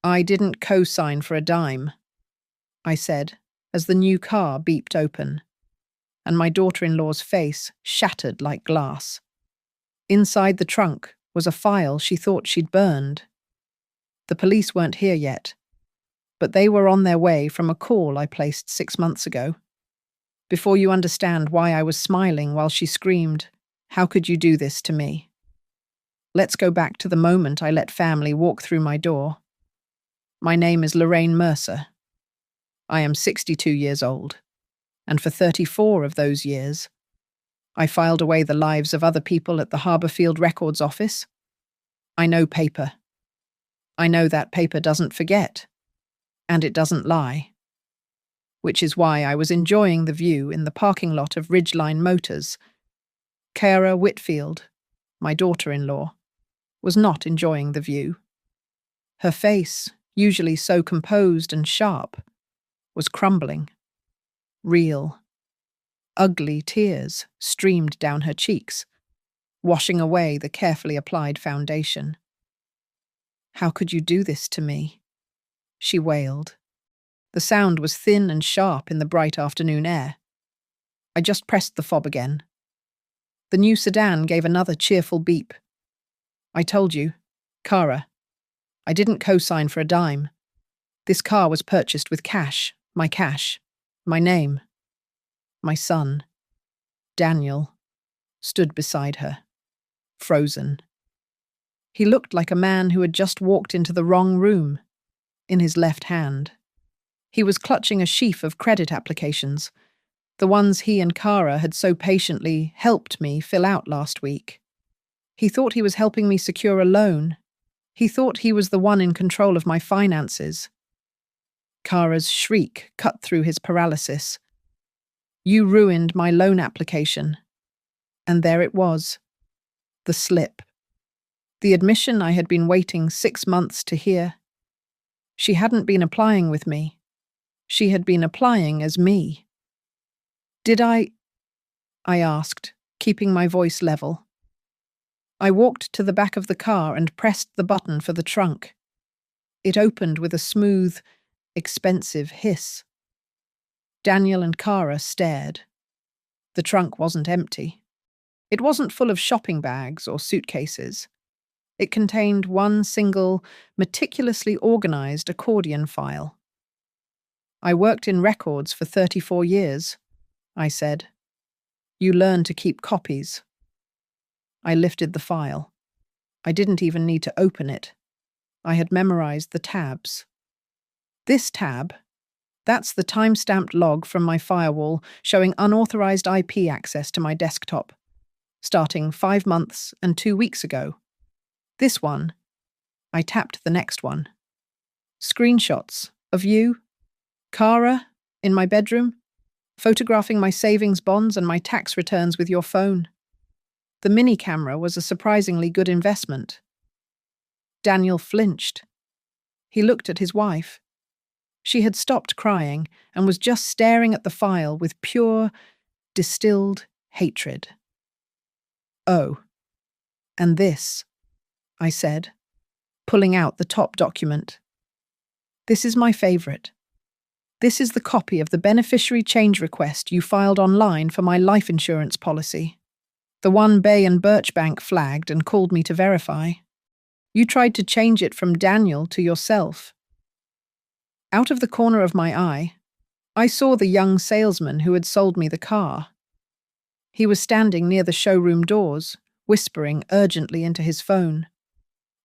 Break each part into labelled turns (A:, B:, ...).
A: I didn't co-sign for a dime, I said, as the new car beeped open, and my daughter-in-law's face shattered like glass. Inside the trunk was a file she thought she'd burned. The police weren't here yet, but they were on their way from a call I placed 6 months ago. Before you understand why I was smiling while she screamed, "How could you do this to me?" Let's go back to the moment I let family walk through my door. My name is Lorraine Mercer. I am 62 years old, and for 34 of those years, I filed away the lives of other people at the Harborfield Records office. I know paper. I know that paper doesn't forget, and it doesn't lie. Which is why I was enjoying the view in the parking lot of Ridgeline Motors. Cara Whitfield, my daughter-in-law, was not enjoying the view. Her face, usually so composed and sharp, was crumbling. Real, ugly tears streamed down her cheeks, washing away the carefully applied foundation. "How could you do this to me?" she wailed. The sound was thin and sharp in the bright afternoon air. I just pressed the fob again. The new sedan gave another cheerful beep. "I told you, Cara, I didn't co-sign for a dime. This car was purchased with cash, my name. My son, Daniel, stood beside her, frozen. He looked like a man who had just walked into the wrong room. In his left hand, he was clutching a sheaf of credit applications, the ones he and Cara had so patiently helped me fill out last week. He thought he was helping me secure a loan. He thought he was the one in control of my finances. Cara's shriek cut through his paralysis. "You ruined my loan application." And there it was, the slip. The admission I had been waiting 6 months to hear. She hadn't been applying with me. She had been applying as me. "Did I asked, keeping my voice level. I walked to the back of the car and pressed the button for the trunk. It opened with a smooth, expensive hiss. Daniel and Cara stared. The trunk wasn't empty. It wasn't full of shopping bags or suitcases. It contained one single, meticulously organized accordion file. "I worked in records for 34 years, I said. "You learn to keep copies." I lifted the file. I didn't even need to open it. I had memorized the tabs. This tab, that's the time-stamped log from my firewall showing unauthorized IP access to my desktop, starting 5 months and 2 weeks ago. This one, I tapped the next one. Screenshots of you, Cara, in my bedroom, photographing my savings bonds and my tax returns with your phone. The mini camera was a surprisingly good investment. Daniel flinched. He looked at his wife. She had stopped crying and was just staring at the file with pure, distilled hatred. "Oh, and this," I said, pulling out the top document. "This is my favorite. This is the copy of the beneficiary change request you filed online for my life insurance policy. The one Bay and Birchbank flagged and called me to verify. You tried to change it from Daniel to yourself." Out of the corner of my eye, I saw the young salesman who had sold me the car. He was standing near the showroom doors, whispering urgently into his phone,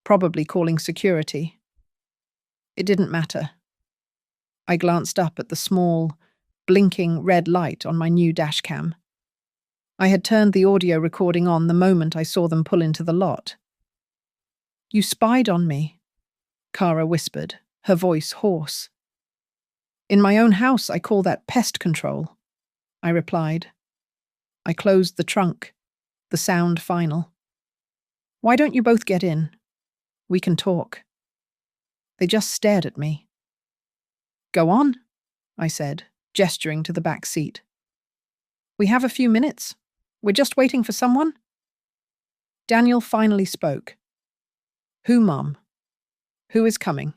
A: probably calling security. It didn't matter. I glanced up at the small, blinking red light on my new dashcam. I had turned the audio recording on the moment I saw them pull into the lot. "You spied on me," Cara whispered, her voice hoarse. "In my own house, I call that pest control," I replied. I closed the trunk, the sound final. "Why don't you both get in? We can talk." They just stared at me. "Go on," I said, gesturing to the back seat. "We have a few minutes. We're just waiting for someone." Daniel finally spoke. "Who, Mum? Who is coming?"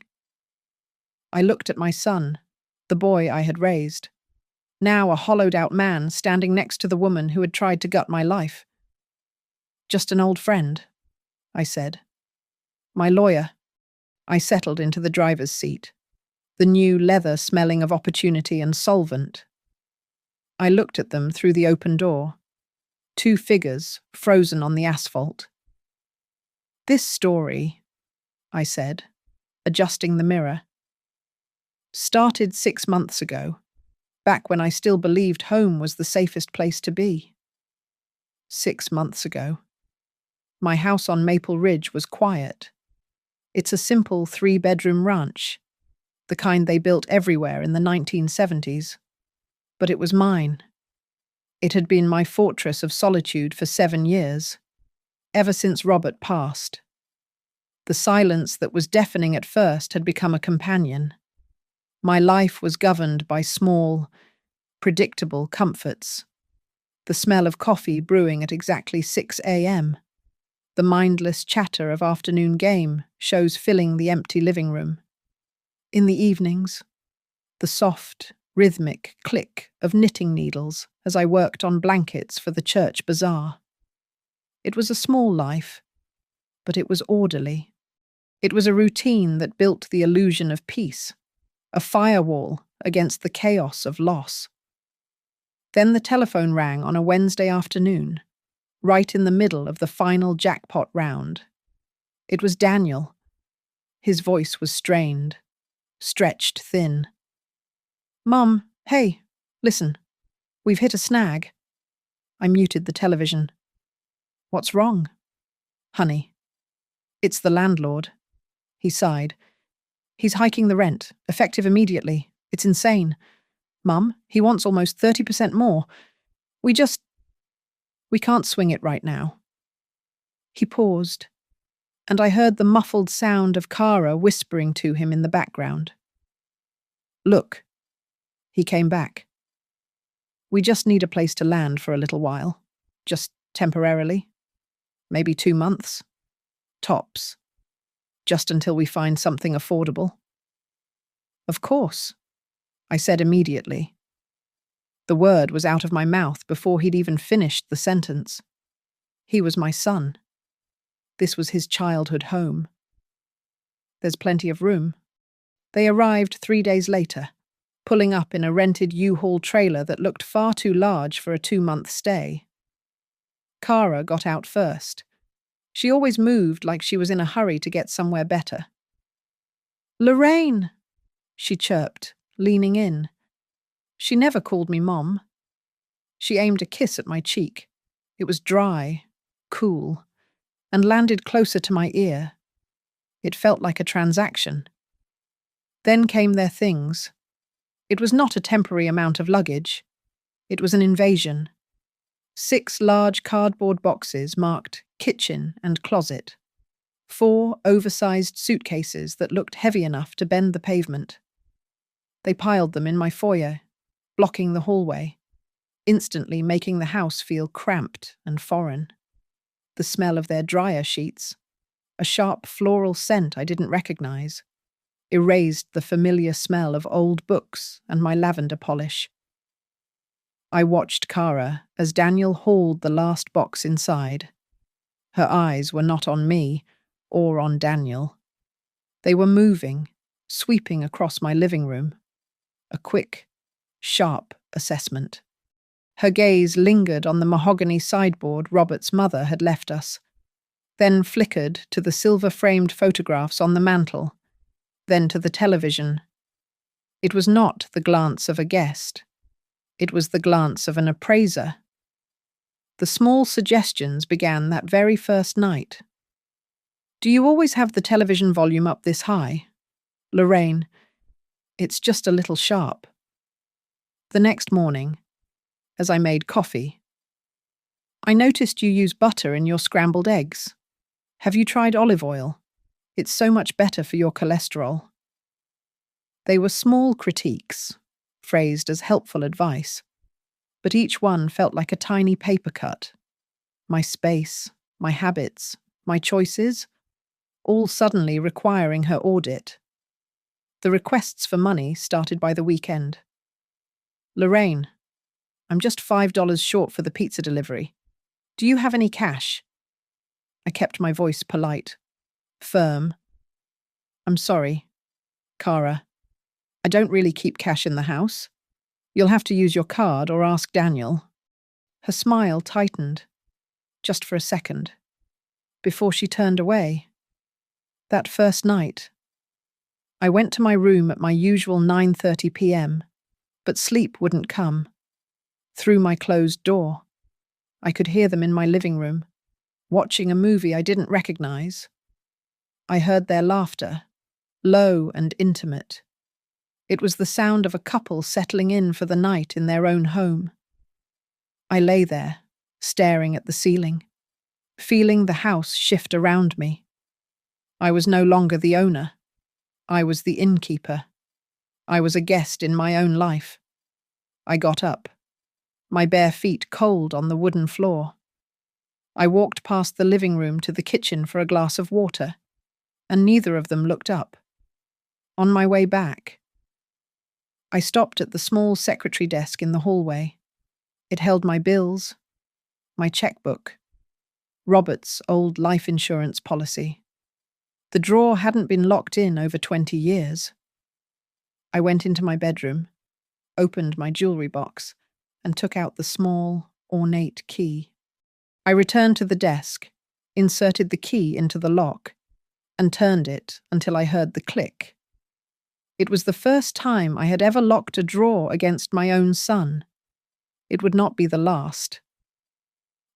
A: I looked at my son, the boy I had raised, now a hollowed-out man standing next to the woman who had tried to gut my life. "Just an old friend," I said. "My lawyer." I settled into the driver's seat, the new leather smelling of opportunity and solvent. I looked at them through the open door, two figures frozen on the asphalt. "This story," I said, adjusting the mirror, "started 6 months ago, back when I still believed home was the safest place to be. 6 months ago. My house on Maple Ridge was quiet. It's a simple 3-bedroom ranch, the kind they built everywhere in the 1970s. But it was mine. It had been my fortress of solitude for 7 years, ever since Robert passed. The silence that was deafening at first had become a companion. My life was governed by small, predictable comforts. The smell of coffee brewing at exactly 6 a.m., the mindless chatter of afternoon game shows filling the empty living room. In the evenings, the soft, rhythmic click of knitting needles as I worked on blankets for the church bazaar. It was a small life, but it was orderly. It was a routine that built the illusion of peace, a firewall against the chaos of loss. Then the telephone rang on a Wednesday afternoon, right in the middle of the final jackpot round. It was Daniel. His voice was strained, stretched thin. "Mum, hey, listen, we've hit a snag." I muted the television. "What's wrong?" "Honey, it's the landlord." He sighed. "He's hiking the rent, effective immediately. It's insane. Mum, he wants almost 30% more. We can't swing it right now." He paused, and I heard the muffled sound of Kara whispering to him in the background. "Look." He came back. "We just need a place to land for a little while. Just temporarily. Maybe 2 months. Tops. Just until we find something affordable." "Of course," I said immediately. The word was out of my mouth before he'd even finished the sentence. He was my son. This was his childhood home. "There's plenty of room." They arrived 3 days later, pulling up in a rented U-Haul trailer that looked far too large for a 2-month stay. Kara got out first. She always moved like she was in a hurry to get somewhere better. "Lorraine," she chirped, leaning in. She never called me Mom. She aimed a kiss at my cheek. It was dry, cool, and landed closer to my ear. It felt like a transaction. Then came their things. It was not a temporary amount of luggage. It was an invasion. 6 large cardboard boxes marked kitchen and closet. 4 oversized suitcases that looked heavy enough to bend the pavement. They piled them in my foyer, blocking the hallway, instantly making the house feel cramped and foreign. The smell of their dryer sheets, a sharp floral scent I didn't recognize, erased the familiar smell of old books and my lavender polish. I watched Kara as Daniel hauled the last box inside. Her eyes were not on me or on Daniel. They were moving, sweeping across my living room. A quick, sharp assessment. Her gaze lingered on the mahogany sideboard Robert's mother had left us, then flickered to the silver-framed photographs on the mantel, then to the television. It was not the glance of a guest. It was the glance of an appraiser. The small suggestions began that very first night. "Do you always have the television volume up this high?" "Lorraine, it's just a little sharp." The next morning, as I made coffee, "I noticed you use butter in your scrambled eggs. Have you tried olive oil? It's so much better for your cholesterol." They were small critiques, phrased as helpful advice, but each one felt like a tiny paper cut. My space, my habits, my choices, all suddenly requiring her audit. The requests for money started by the weekend. Lorraine, I'm just $5 short for the pizza delivery. Do you have any cash? I kept my voice polite, firm. I'm sorry, Cara. I don't really keep cash in the house. You'll have to use your card or ask Daniel. Her smile tightened, just for a second, before she turned away. That first night, I went to my room at my usual 9:30 p.m., but sleep wouldn't come. Through my closed door, I could hear them in my living room, watching a movie I didn't recognize. I heard their laughter, low and intimate. It was the sound of a couple settling in for the night in their own home. I lay there, staring at the ceiling, feeling the house shift around me. I was no longer the owner. I was the innkeeper. I was a guest in my own life. I got up, my bare feet cold on the wooden floor. I walked past the living room to the kitchen for a glass of water, and neither of them looked up. On my way back, I stopped at the small secretary desk in the hallway. It held my bills, my checkbook, Robert's old life insurance policy. The drawer hadn't been locked in over 20 years. I went into my bedroom, opened my jewelry box, and took out the small, ornate key. I returned to the desk, inserted the key into the lock, and turned it until I heard the click. It was the first time I had ever locked a drawer against my own son. It would not be the last.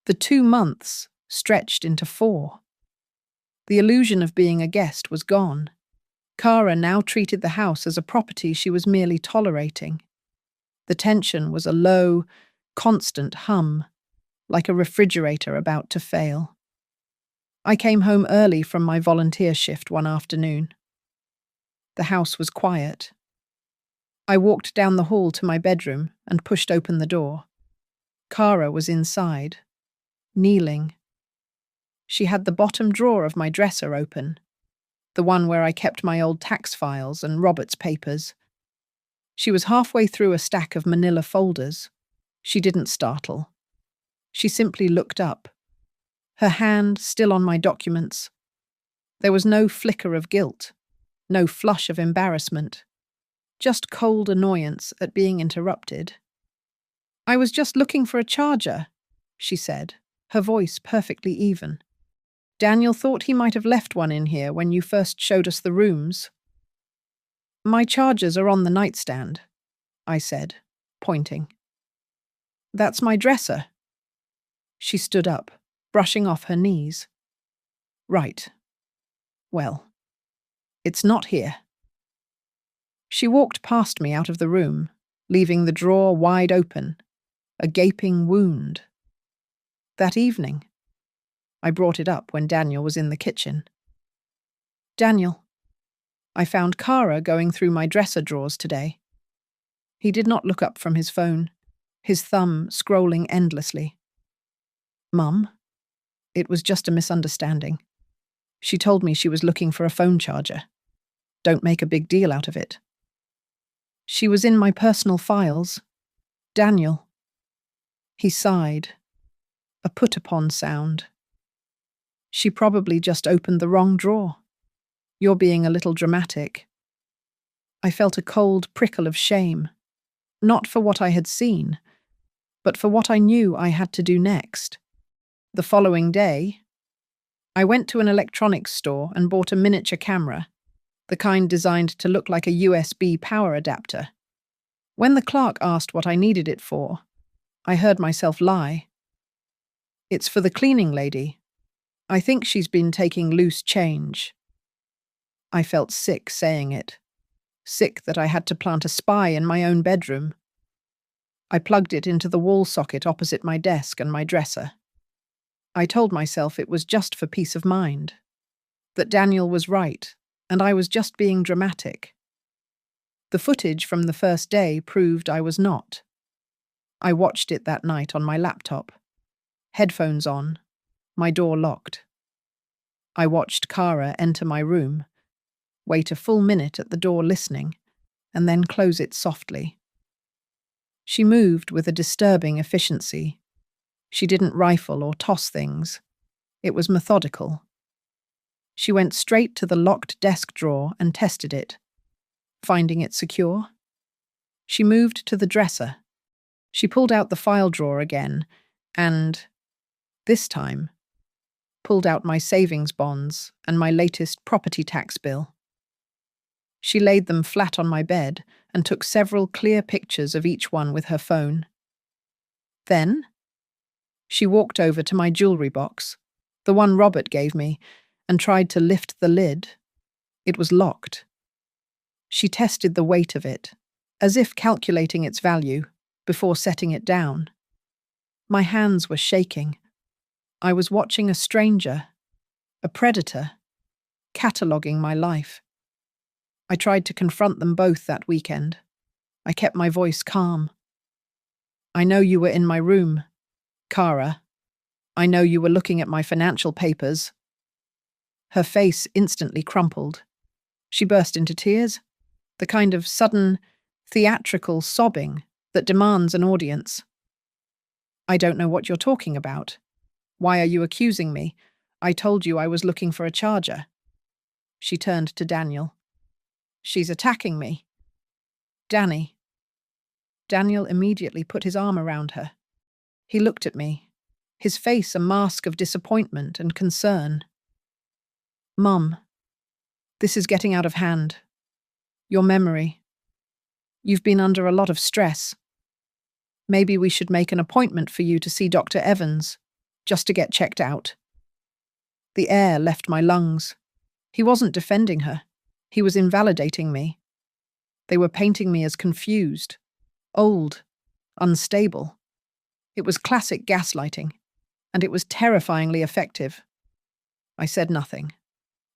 A: The 2 months stretched into 4. The illusion of being a guest was gone. Cara now treated the house as a property she was merely tolerating. The tension was a low, constant hum, like a refrigerator about to fail. I came home early from my volunteer shift one afternoon. The house was quiet. I walked down the hall to my bedroom and pushed open the door. Cara was inside, kneeling. She had the bottom drawer of my dresser open, the one where I kept my old tax files and Robert's papers. She was halfway through a stack of manila folders. She didn't startle. She simply looked up, her hand still on my documents. There was no flicker of guilt, no flush of embarrassment, just cold annoyance at being interrupted. I was just looking for a charger, she said, her voice perfectly even. Daniel thought he might have left one in here when you first showed us the rooms. My chargers are on the nightstand, I said, pointing. That's my dresser. She stood up, brushing off her knees. Right. Well, it's not here. She walked past me out of the room, leaving the drawer wide open, a gaping wound. That evening, I brought it up when Daniel was in the kitchen. Daniel, I found Cara going through my dresser drawers today. He did not look up from his phone, his thumb scrolling endlessly. Mum, it was just a misunderstanding. She told me she was looking for a phone charger. Don't make a big deal out of it. She was in my personal files. Daniel. He sighed. A put-upon sound. She probably just opened the wrong drawer. You're being a little dramatic. I felt a cold prickle of shame, not for what I had seen, but for what I knew I had to do next. The following day, I went to an electronics store and bought a miniature camera, the kind designed to look like a USB power adapter. When the clerk asked what I needed it for, I heard myself lie. It's for the cleaning lady. I think she's been taking loose change. I felt sick saying it. Sick that I had to plant a spy in my own bedroom. I plugged it into the wall socket opposite my desk and my dresser. I told myself it was just for peace of mind, that Daniel was right, and I was just being dramatic. The footage from the first day proved I was not. I watched it that night on my laptop, headphones on, my door locked. I watched Cara enter my room, wait a full minute at the door listening, and then close it softly. She moved with a disturbing efficiency. She didn't rifle or toss things. It was methodical. She went straight to the locked desk drawer and tested it, finding it secure. She moved to the dresser. She pulled out the file drawer again and, this time, pulled out my savings bonds and my latest property tax bill. She laid them flat on my bed and took several clear pictures of each one with her phone. Then, she walked over to my jewelry box, the one Robert gave me, and tried to lift the lid. It was locked. She tested the weight of it, as if calculating its value, before setting it down. My hands were shaking. I was watching a stranger, a predator, cataloguing my life. I tried to confront them both that weekend. I kept my voice calm. I know you were in my room, Kara. I know you were looking at my financial papers. Her face instantly crumpled. She burst into tears, the kind of sudden, theatrical sobbing that demands an audience. I don't know what you're talking about. Why are you accusing me? I told you I was looking for a charger. She turned to Daniel. She's attacking me. Danny. Daniel immediately put his arm around her. He looked at me, his face a mask of disappointment and concern. Mum, this is getting out of hand. Your memory. You've been under a lot of stress. Maybe we should make an appointment for you to see Dr. Evans, just to get checked out. The air left my lungs. He wasn't defending her. He was invalidating me. They were painting me as confused, old, unstable. It was classic gaslighting, and it was terrifyingly effective. I said nothing.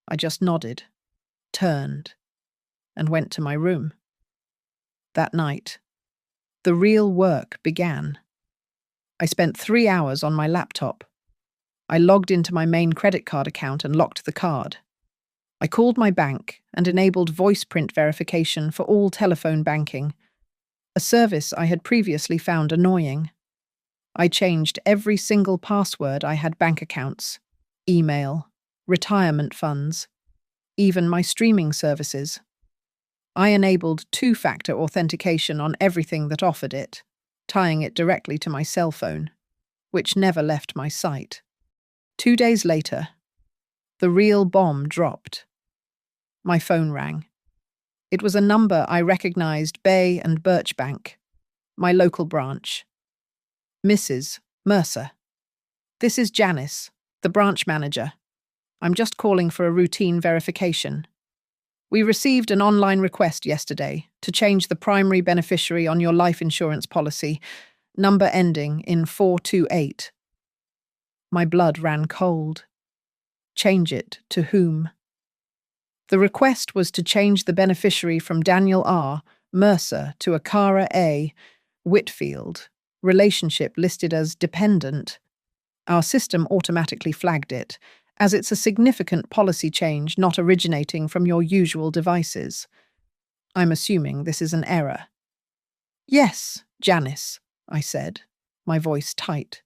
A: I just nodded, turned, and went to my room. That night, the real work began. I spent 3 hours on my laptop. I logged into my main credit card account and locked the card. I called my bank and enabled voice print verification for all telephone banking, a service I had previously found annoying. I changed every single password I had bank accounts, email, retirement funds, even my streaming services. I enabled two-factor authentication on everything that offered it, tying it directly to my cell phone, which never left my sight. 2 days later, the real bomb dropped. My phone rang. It was a number I recognized, Bay and Birch Bank, my local branch. Mrs. Mercer. This is Janice, the branch manager. I'm just calling for a routine verification. We received an online request yesterday to change the primary beneficiary on your life insurance policy, number ending in 428. My blood ran cold. Change it to whom? The request was to change the beneficiary from Daniel R. Mercer to Akara A. Whitfield, relationship listed as dependent. Our system automatically flagged it, as it's a significant policy change not originating from your usual devices. I'm assuming this is an error. Yes, Janice, I said, my voice tight.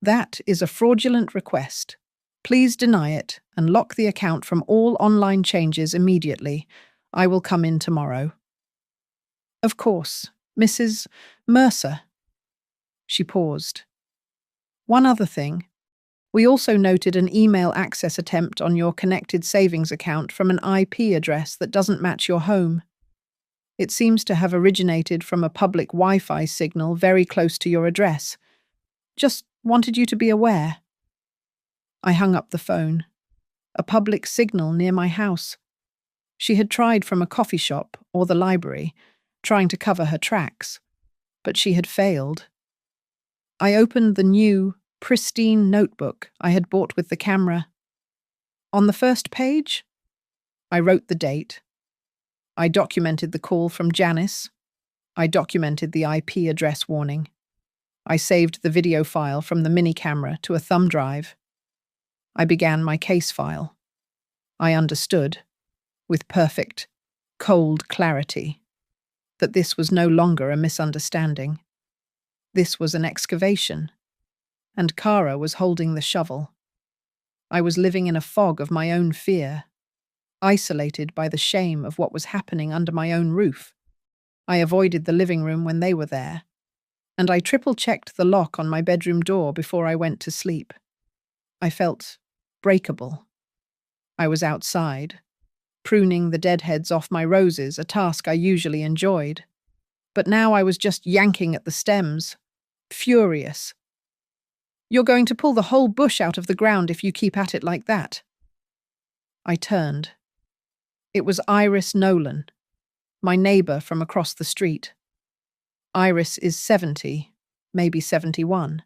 A: That is a fraudulent request. Please deny it and lock the account from all online changes immediately. I will come in tomorrow. Of course, Mrs. Mercer. She paused. One other thing. We also noted an email access attempt on your connected savings account from an IP address that doesn't match your home. It seems to have originated from a public Wi-Fi signal very close to your address. Just wanted you to be aware. I hung up the phone. A public signal near my house. She had tried from a coffee shop or the library, trying to cover her tracks, but she had failed. I opened the new, pristine notebook I had bought with the camera. On the first page, I wrote the date. I documented the call from Janice. I documented the IP address warning. I saved the video file from the mini camera to a thumb drive. I began my case file. I understood. with perfect, cold clarity, that this was no longer a misunderstanding. This was an excavation, and Kara was holding the shovel. I was living in a fog of my own fear, isolated by the shame of what was happening under my own roof. I avoided the living room when they were there, and I triple-checked the lock on my bedroom door before I went to sleep. I felt breakable. I was outside, pruning the deadheads off my roses, a task I usually enjoyed. But now I was just yanking at the stems, furious. "You're going to pull the whole bush out of the ground if you keep at it like that." I turned. It was Iris Nolan, my neighbour from across the street. Iris is 70, maybe 71,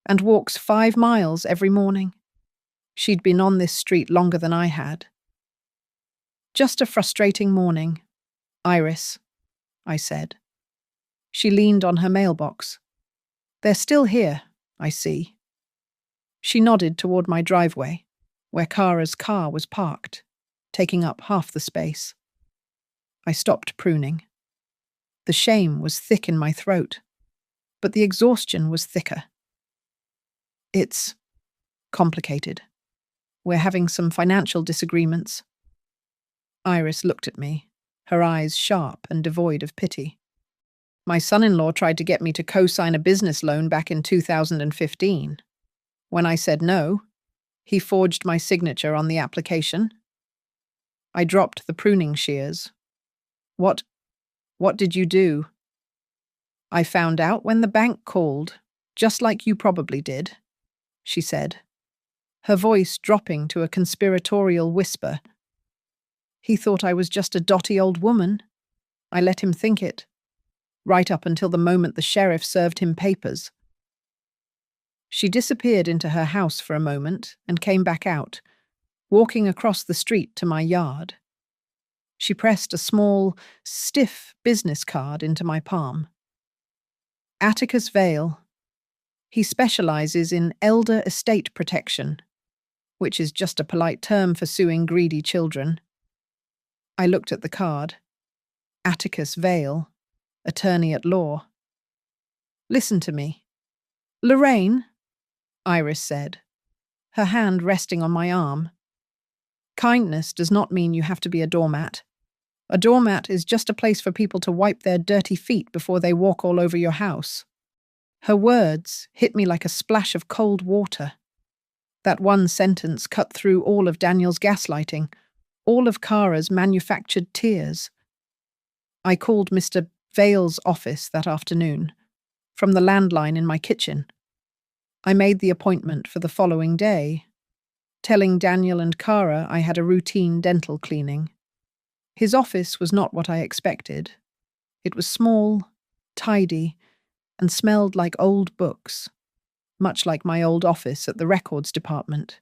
A: and walks 5 miles every morning. She'd been on this street longer than I had. "Just a frustrating morning, Iris," I said. She leaned on her mailbox. "They're still here, I see." She nodded toward my driveway, where Kara's car was parked, taking up half the space. I stopped pruning. The shame was thick in my throat, but the exhaustion was thicker. "It's complicated. We're having some financial disagreements." Iris looked at me, her eyes sharp and devoid of pity. "My son-in-law tried to get me to co-sign a business loan back in 2015. When I said no, he forged my signature on the application." I dropped the pruning shears. What did you do?" "I found out when the bank called, just like you probably did," she said, her voice dropping to a conspiratorial whisper. "He thought I was just a dotty old woman. I let him think it, right up until the moment the sheriff served him papers." She disappeared into her house for a moment and came back out, walking across the street to my yard. She pressed a small, stiff business card into my palm. "Atticus Vale. He specializes in elder estate protection," which is just a polite term for suing greedy children. I looked at the card. Atticus Vale, attorney at law. "Listen to me." "Lorraine," Iris said, her hand resting on my arm. "Kindness does not mean you have to be a doormat. A doormat is just a place for people to wipe their dirty feet before they walk all over your house." Her words hit me like a splash of cold water. That one sentence cut through all of Daniel's gaslighting, all of Kara's manufactured tears. I called Mr. Vale's office that afternoon, from the landline in my kitchen. I made the appointment for the following day, telling Daniel and Kara I had a routine dental cleaning. His office was not what I expected. It was small, tidy, and smelled like old books, much like my old office at the records department.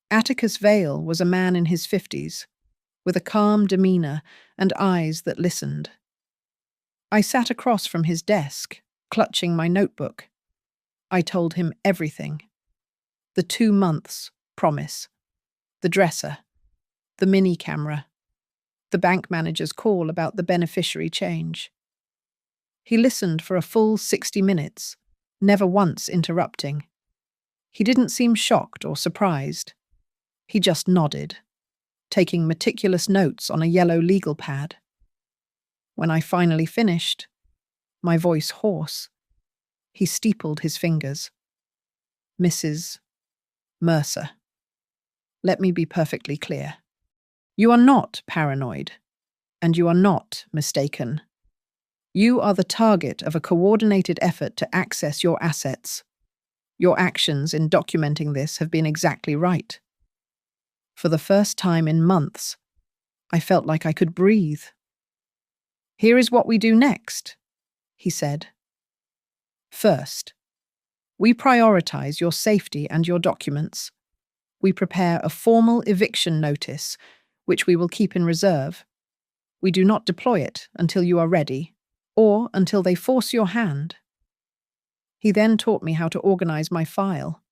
A: Atticus Vale was a man in his 50s, with a calm demeanor and eyes that listened. I sat across from his desk, clutching my notebook. I told him everything. The 2 months promise, the dresser, the mini camera, the bank manager's call about the beneficiary change. He listened for a full 60 minutes, never once interrupting. He didn't seem shocked or surprised. He just nodded, taking meticulous notes on a yellow legal pad. When I finally finished, my voice hoarse, he steepled his fingers. "Mrs. Mercer, let me be perfectly clear. You are not paranoid, and you are not mistaken. You are the target of a coordinated effort to access your assets. Your actions in documenting this have been exactly right." For the first time in months, I felt like I could breathe. "Here is what we do next," he said. "First, we prioritize your safety and your documents. We prepare a formal eviction notice, which we will keep in reserve. We do not deploy it until you are ready, or until they force your hand." He then taught me how to organize my file.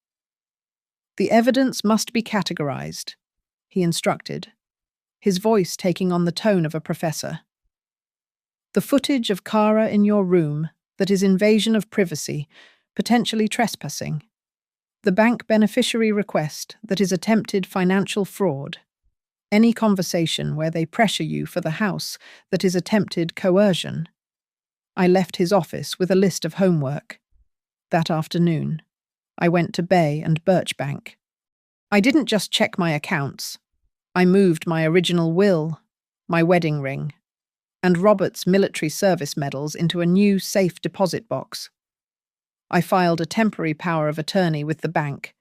A: "The evidence must be categorized," he instructed, his voice taking on the tone of a professor. The footage of Kara in your room that is invasion of privacy, potentially trespassing. The bank beneficiary request that is attempted financial fraud. Any conversation where they pressure you for the house that is attempted coercion. I left his office with a list of homework. That afternoon, I went to Bay and Birchbank. I didn't just check my accounts. I moved my original will, my wedding ring, and Robert's military service medals into a new safe deposit box. I filed a temporary power of attorney with the bank,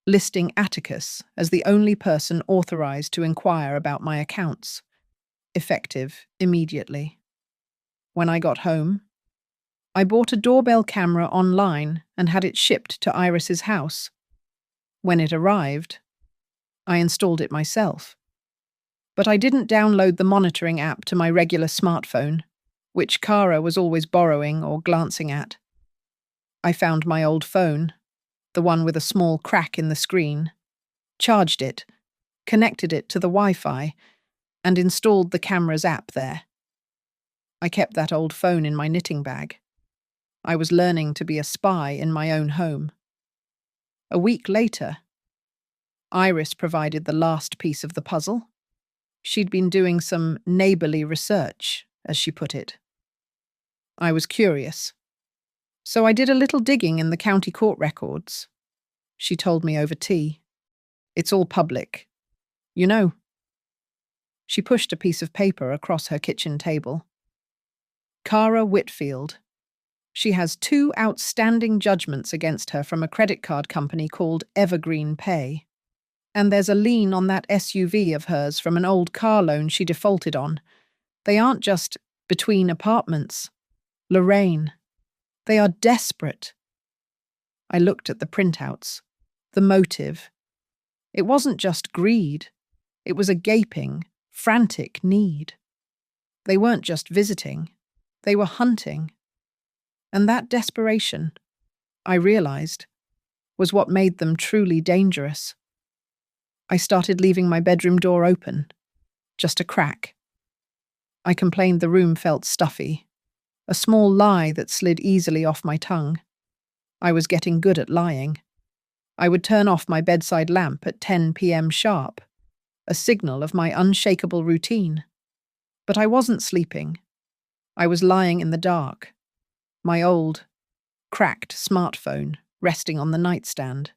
A: listing Atticus as the only person authorized to inquire about my accounts, effective immediately. When I got home, I bought a doorbell camera online and had it shipped to Iris's house. When it arrived, I installed it myself. But I didn't download the monitoring app to my regular smartphone, which Kara was always borrowing or glancing at. I found my old phone, the one with a small crack in the screen, charged it, connected it to the Wi-Fi, and installed the camera's app there. I kept that old phone in my knitting bag. I was learning to be a spy in my own home. A week later, Iris provided the last piece of the puzzle. She'd been doing some neighbourly research, as she put it. I was curious, so I did a little digging in the county court records. She told me over tea. It's all public. You know. She pushed a piece of paper across her kitchen table. Kara Whitfield. She has 2 outstanding judgments against her from a credit card company called Evergreen Pay. And there's a lien on that SUV of hers from an old car loan she defaulted on. They aren't just between apartments. Lorraine. They are desperate. I looked at the printouts. The motive. It wasn't just greed. It was a gaping, frantic need. They weren't just visiting. They were hunting. And that desperation, I realized, was what made them truly dangerous. I started leaving my bedroom door open, just a crack. I complained the room felt stuffy, a small lie that slid easily off my tongue. I was getting good at lying. I would turn off my bedside lamp at 10 p.m. sharp, a signal of my unshakable routine. But I wasn't sleeping. I was lying in the dark, my old, cracked smartphone resting on the nightstand,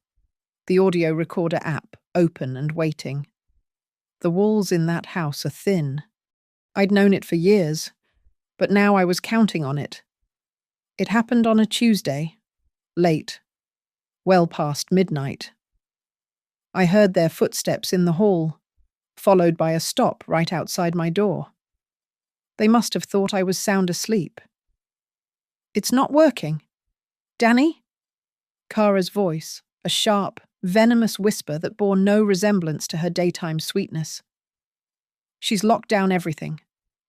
A: the audio recorder app open and waiting. The walls in that house are thin. I'd known it for years, but now I was counting on it. It happened on a Tuesday, late, well past midnight. I heard their footsteps in the hall, followed by a stop right outside my door. They must have thought I was sound asleep. It's not working. Danny? Kara's voice, a sharp, venomous whisper that bore no resemblance to her daytime sweetness. She's locked down everything.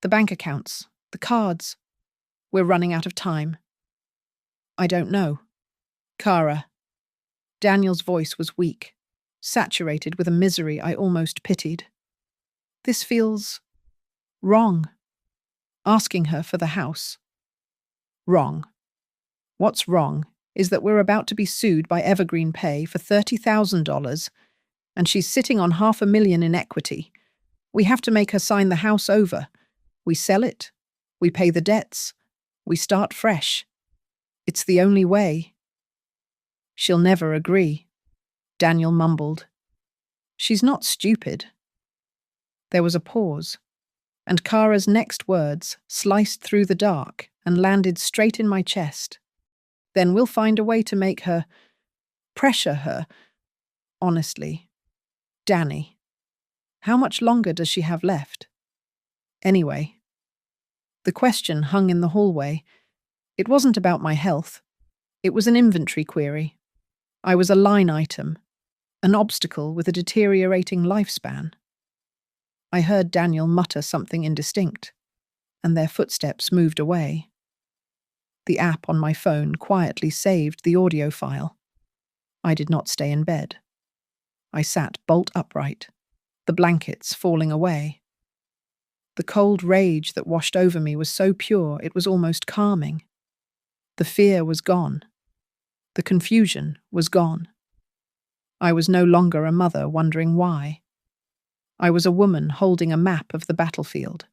A: The bank accounts, the cards. We're running out of time. I don't know. Kara. Daniel's voice was weak, saturated with a misery I almost pitied. This feels wrong. Asking her for the house. Wrong. What's wrong is that we're about to be sued by Evergreen Pay for $30,000, and she's sitting on $500,000 in equity. We have to make her sign the house over. We sell it. We pay the debts. We start fresh. It's the only way. She'll never agree, Daniel mumbled. She's not stupid. There was a pause, and Kara's next words sliced through the dark and landed straight in my chest. Then we'll find a way to make her, pressure her. Honestly, Danny, how much longer does she have left? Anyway, the question hung in the hallway. It wasn't about my health. It was an inventory query. I was a line item, an obstacle with a deteriorating lifespan. I heard Daniel mutter something indistinct, and their footsteps moved away. The app on my phone quietly saved the audio file. I did not stay in bed. I sat bolt upright, the blankets falling away. The cold rage that washed over me was so pure it was almost calming. The fear was gone. The confusion was gone. I was no longer a mother wondering why. I was a woman holding a map of the battlefield.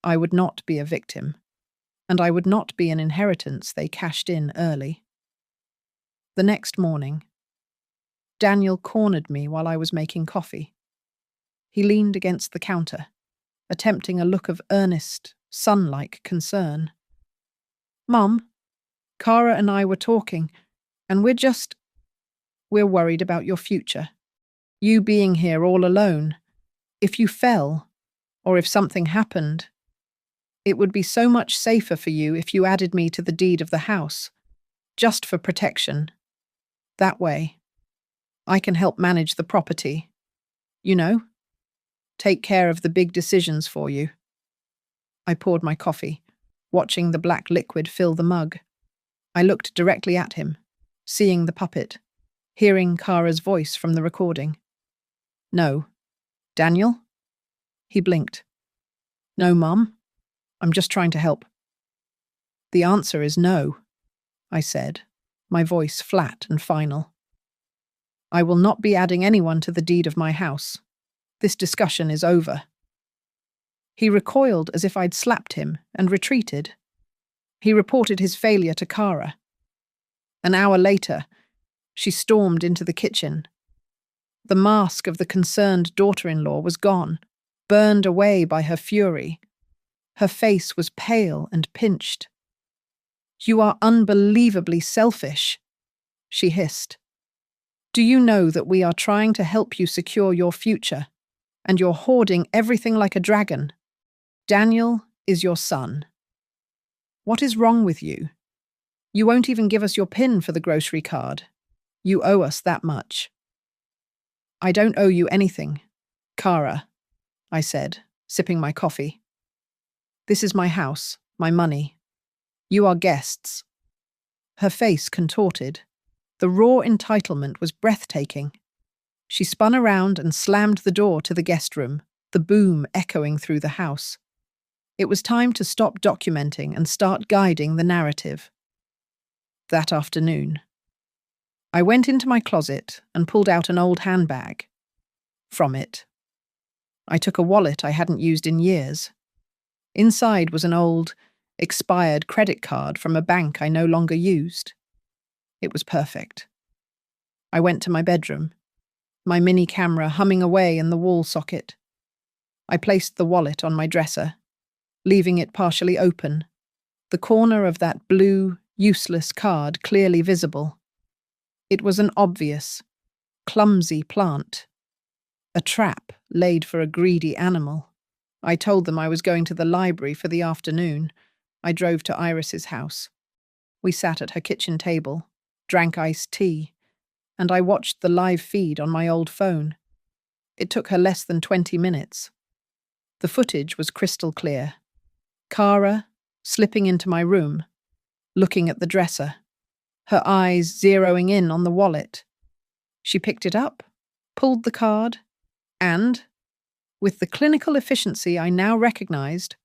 A: I would not be a victim, and I would not be an inheritance they cashed in early. The next morning, Daniel cornered me while I was making coffee. He leaned against the counter, attempting a look of earnest, son-like concern. "Mum, Cara and I were talking, and we're worried about your future. You being here all alone. If you fell, or if something happened, it would be so much safer for you if you added me to the deed of the house, just for protection. That way, I can help manage the property. You know? Take care of the big decisions for you." I poured my coffee, watching the black liquid fill the mug. I looked directly at him, seeing the puppet, hearing Cara's voice from the recording. "No. Daniel?" He blinked. "No, Mum. I'm just trying to help." "The answer is no," I said, my voice flat and final. "I will not be adding anyone to the deed of my house. This discussion is over." He recoiled as if I'd slapped him and retreated. He reported his failure to Cara. An hour later, she stormed into the kitchen. The mask of the concerned daughter-in-law was gone, burned away by her fury. Her face was pale and pinched. "You are unbelievably selfish," she hissed. "Do you know that we are trying to help you secure your future, and you're hoarding everything like a dragon? Daniel is your son. What is wrong with you? You won't even give us your PIN for the grocery card. You owe us that much." "I don't owe you anything, Cara," I said, sipping my coffee. "This is my house, my money. You are guests." Her face contorted. The raw entitlement was breathtaking. She spun around and slammed the door to the guest room, the boom echoing through the house. It was time to stop documenting and start guiding the narrative. That afternoon, I went into my closet and pulled out an old handbag. From it, I took a wallet I hadn't used in years. Inside was an old, expired credit card from a bank I no longer used. It was perfect. I went to my bedroom, my mini camera humming away in the wall socket. I placed the wallet on my dresser, leaving it partially open, the corner of that blue, useless card clearly visible. It was an obvious, clumsy plant. A trap laid for a greedy animal. I told them I was going to the library for the afternoon. I drove to Iris's house. We sat at her kitchen table, drank iced tea, and I watched the live feed on my old phone. It took her less than 20 minutes. The footage was crystal clear. Cara slipping into my room, looking at the dresser, her eyes zeroing in on the wallet. She picked it up, pulled the card, and, with the clinical efficiency I now recognized,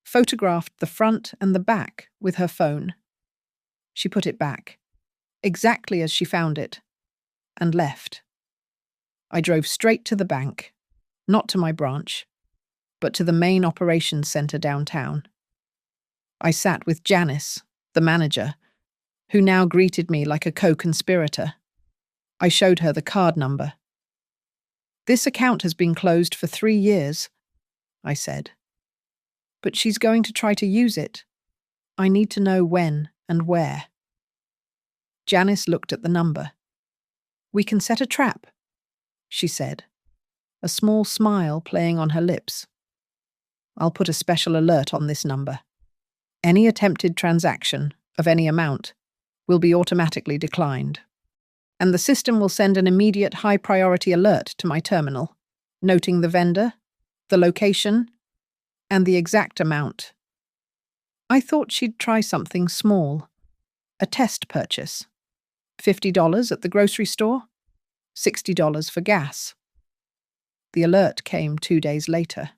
A: photographed the front and the back with her phone. She put it back, exactly as she found it, and left. I drove straight to the bank, not to my branch, but to the main operations center downtown. I sat with Janice, the manager, who now greeted me like a co-conspirator. I showed her the card number. "This account has been closed for 3 years," I said. "But she's going to try to use it. I need to know when and where." Janice looked at the number. "We can set a trap," she said, a small smile playing on her lips. "I'll put a special alert on this number. Any attempted transaction, of any amount, will be automatically declined. And the system will send an immediate high-priority alert to my terminal, noting the vendor, the location, and the exact amount." I thought she'd try something small. A test purchase. $50 at the grocery store, $60 for gas. The alert came 2 days later.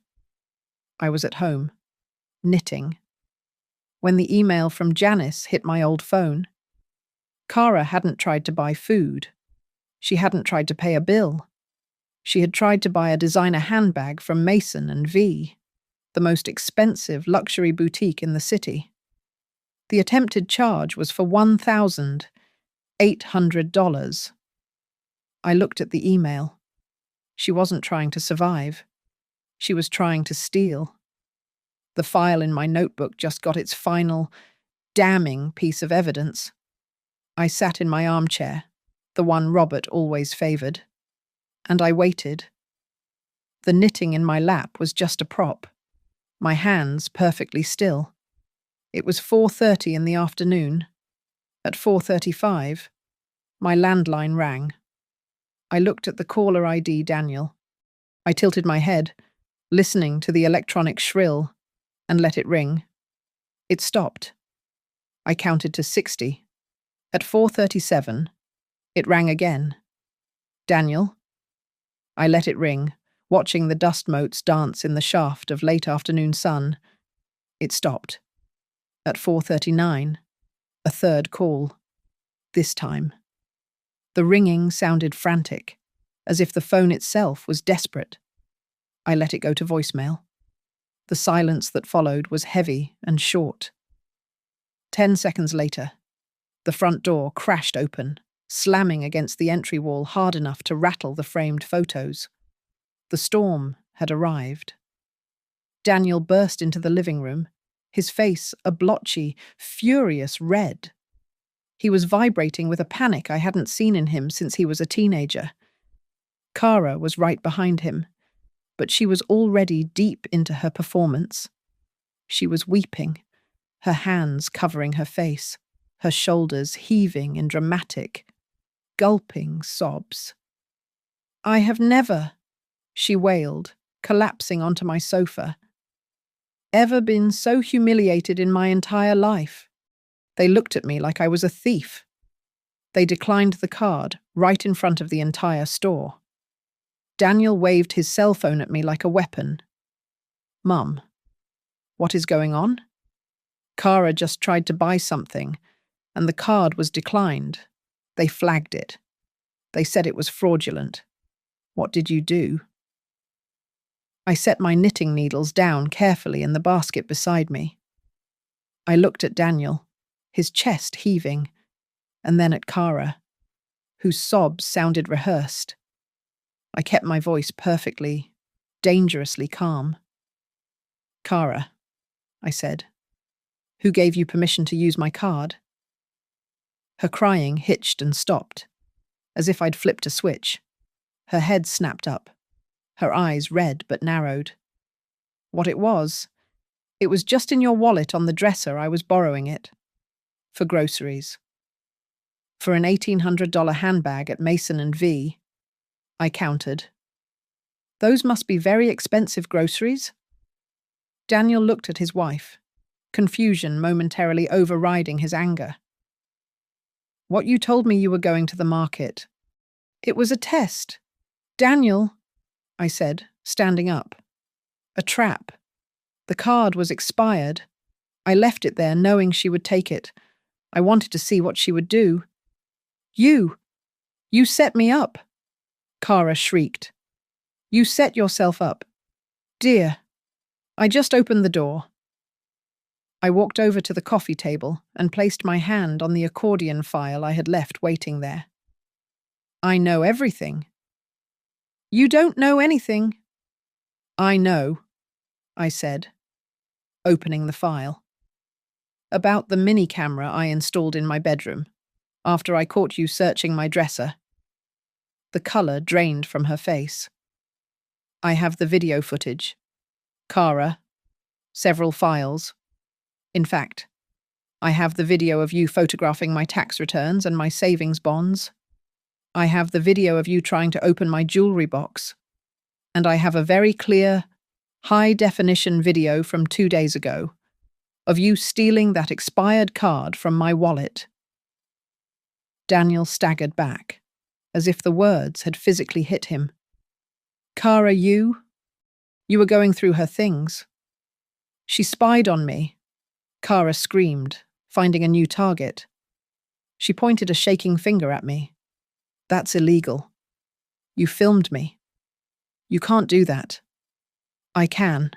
A: I was at home, knitting, when the email from Janice hit my old phone. Cara hadn't tried to buy food. She hadn't tried to pay a bill. She had tried to buy a designer handbag from Mason and V, the most expensive luxury boutique in the city. The attempted charge was for $1,800. I looked at the email. She wasn't trying to survive. She was trying to steal. The file in my notebook just got its final, damning piece of evidence. I sat in my armchair, the one Robert always favoured, and I waited. The knitting in my lap was just a prop, my hands perfectly still. It was 4:30 in the afternoon. At 4:35, my landline rang. I looked at the caller ID Daniel. I tilted my head, listening to the electronic shrill, and let it ring. It stopped. I counted to 60. At 4:37, it rang again. Daniel? I let it ring, watching the dust motes dance in the shaft of late afternoon sun. It stopped. At 4:39, a third call. This time. The ringing sounded frantic, as if the phone itself was desperate. I let it go to voicemail. The silence that followed was heavy and short. 10 seconds later, the front door crashed open, slamming against the entry wall hard enough to rattle the framed photos. The storm had arrived. Daniel burst into the living room, his face a blotchy, furious red. He was vibrating with a panic I hadn't seen in him since he was a teenager. Cara was right behind him, but she was already deep into her performance. She was weeping, her hands covering her face, her shoulders heaving in dramatic, gulping sobs. "I have never," she wailed, collapsing onto my sofa, "ever been so humiliated in my entire life." They looked at me like I was a thief. They declined the card right in front of the entire store. Daniel waved his cell phone at me like a weapon. "Mum, what is going on?" Cara just tried to buy something, and the card was declined. They flagged it. They said it was fraudulent. What did you do? I set my knitting needles down carefully in the basket beside me. I looked at Daniel, his chest heaving, and then at Cara, whose sobs sounded rehearsed. I kept my voice perfectly, dangerously calm. "Cara," I said, "who gave you permission to use my card?" Her crying hitched and stopped, as if I'd flipped a switch. Her head snapped up, her eyes red but narrowed. "What it was just in your wallet on the dresser. I was borrowing it. For groceries. For an $1,800 handbag at Mason and V," I countered. "Those must be very expensive groceries." Daniel looked at his wife, confusion momentarily overriding his anger. "What you told me you were going to the market. It was a test. Daniel," I said, standing up. "A trap. The card was expired. I left it there knowing she would take it. I wanted to see what she would do." You set me up," Cara shrieked. "You set yourself up. Dear, I just opened the door." I walked over to the coffee table and placed my hand on the accordion file I had left waiting there. "I know everything." "You don't know anything." "I know," I said, opening the file. "About the mini camera I installed in my bedroom, after I caught you searching my dresser." The colour drained from her face. "I have the video footage. Cara, several files. In fact, I have the video of you photographing my tax returns and my savings bonds. I have the video of you trying to open my jewellery box. And I have a very clear, high-definition video from 2 days ago of you stealing that expired card from my wallet." Daniel staggered back, as if the words had physically hit him. "Cara, you were going through her things. She spied on me. Kara screamed, finding a new target. She pointed a shaking finger at me. That's illegal. You filmed me. You can't do that. I can,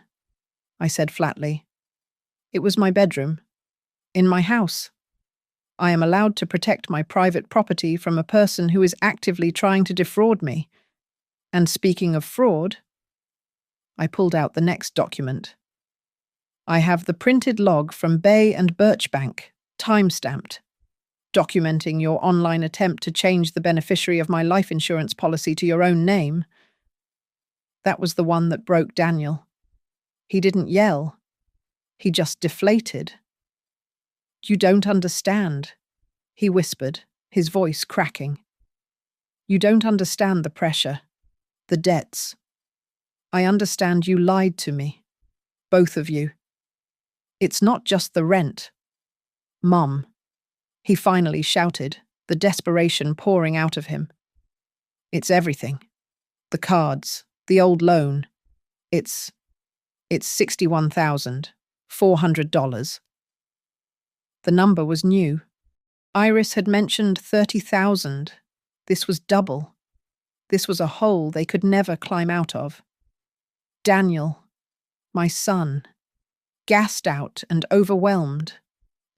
A: I said flatly. It was my bedroom. In my house. I am allowed to protect my private property from a person who is actively trying to defraud me. And speaking of fraud, I pulled out the next document. I have the printed log from Bay and Birchbank, time-stamped, documenting your online attempt to change the beneficiary of my life insurance policy to your own name. That was the one that broke Daniel. He didn't yell. He just deflated. You don't understand, he whispered, his voice cracking. You don't understand the pressure, the debts. I understand you lied to me, both of you. It's not just the rent. Mum, he finally shouted, the desperation pouring out of him. It's everything. The cards, the old loan. It's $61,400. The number was new. Iris had mentioned 30,000. This was double. This was a hole they could never climb out of. Daniel, my son, gassed out and overwhelmed,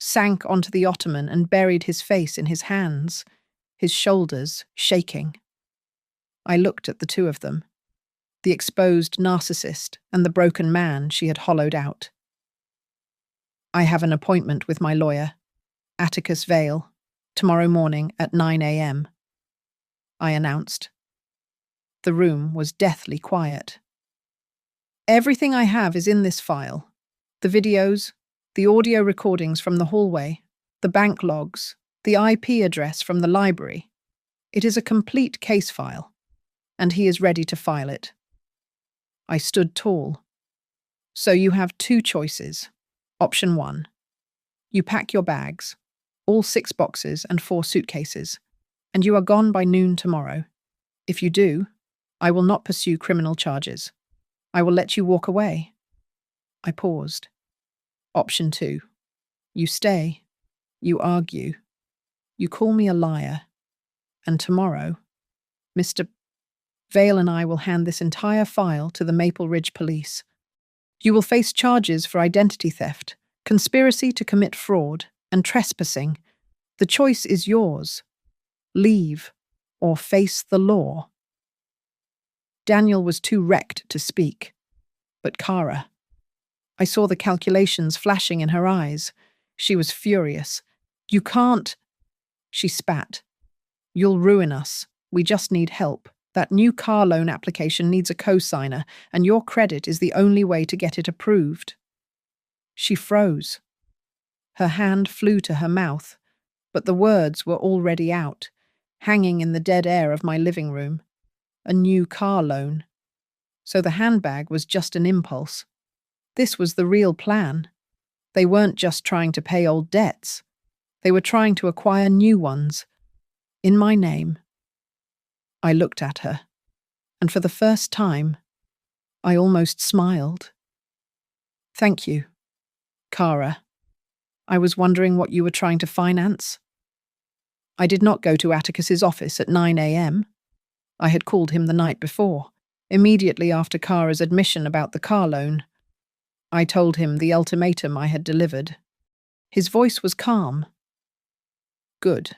A: sank onto the ottoman and buried his face in his hands, his shoulders shaking. I looked at the two of them, the exposed narcissist and the broken man she had hollowed out. I have an appointment with my lawyer, Atticus Vale, tomorrow morning at 9 a.m., I announced. The room was deathly quiet. Everything I have is in this file. The videos, the audio recordings from the hallway, the bank logs, the IP address from the library. It is a complete case file, and he is ready to file it. I stood tall. So you have two choices. Option 1. You pack your bags, all 6 boxes and 4 suitcases, and you are gone by noon tomorrow. If you do, I will not pursue criminal charges. I will let you walk away. I paused. Option 2. You stay. You argue. You call me a liar. And tomorrow, Mr. Vale and I will hand this entire file to the Maple Ridge Police. You will face charges for identity theft, conspiracy to commit fraud, and trespassing. The choice is yours. Leave or face the law. Daniel was too wrecked to speak. But Kara. I saw the calculations flashing in her eyes. She was furious. You can't. She spat. You'll ruin us. We just need help. That new car loan application needs a co-signer, and your credit is the only way to get it approved. She froze. Her hand flew to her mouth, but the words were already out, hanging in the dead air of my living room. A new car loan. So the handbag was just an impulse. This was the real plan. They weren't just trying to pay old debts. They were trying to acquire new ones. In my name. I looked at her, and for the first time, I almost smiled. Thank you, Kara. I was wondering what you were trying to finance. I did not go to Atticus's office at 9 a.m. I had called him the night before, immediately after Kara's admission about the car loan. I told him the ultimatum I had delivered. His voice was calm. Good.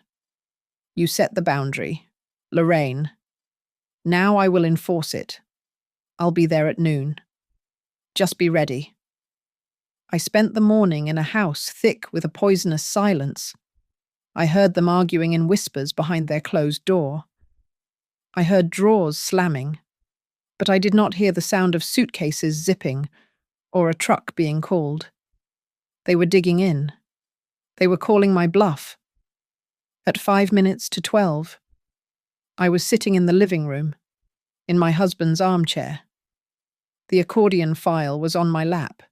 A: You set the boundary. Lorraine. Now I will enforce it. I'll be there at noon. Just be ready. I spent the morning in a house thick with a poisonous silence. I heard them arguing in whispers behind their closed door. I heard drawers slamming, but I did not hear the sound of suitcases zipping or a truck being called. They were digging in. They were calling my bluff. At 5 minutes to 12, I was sitting in the living room, in my husband's armchair. The accordion file was on my lap.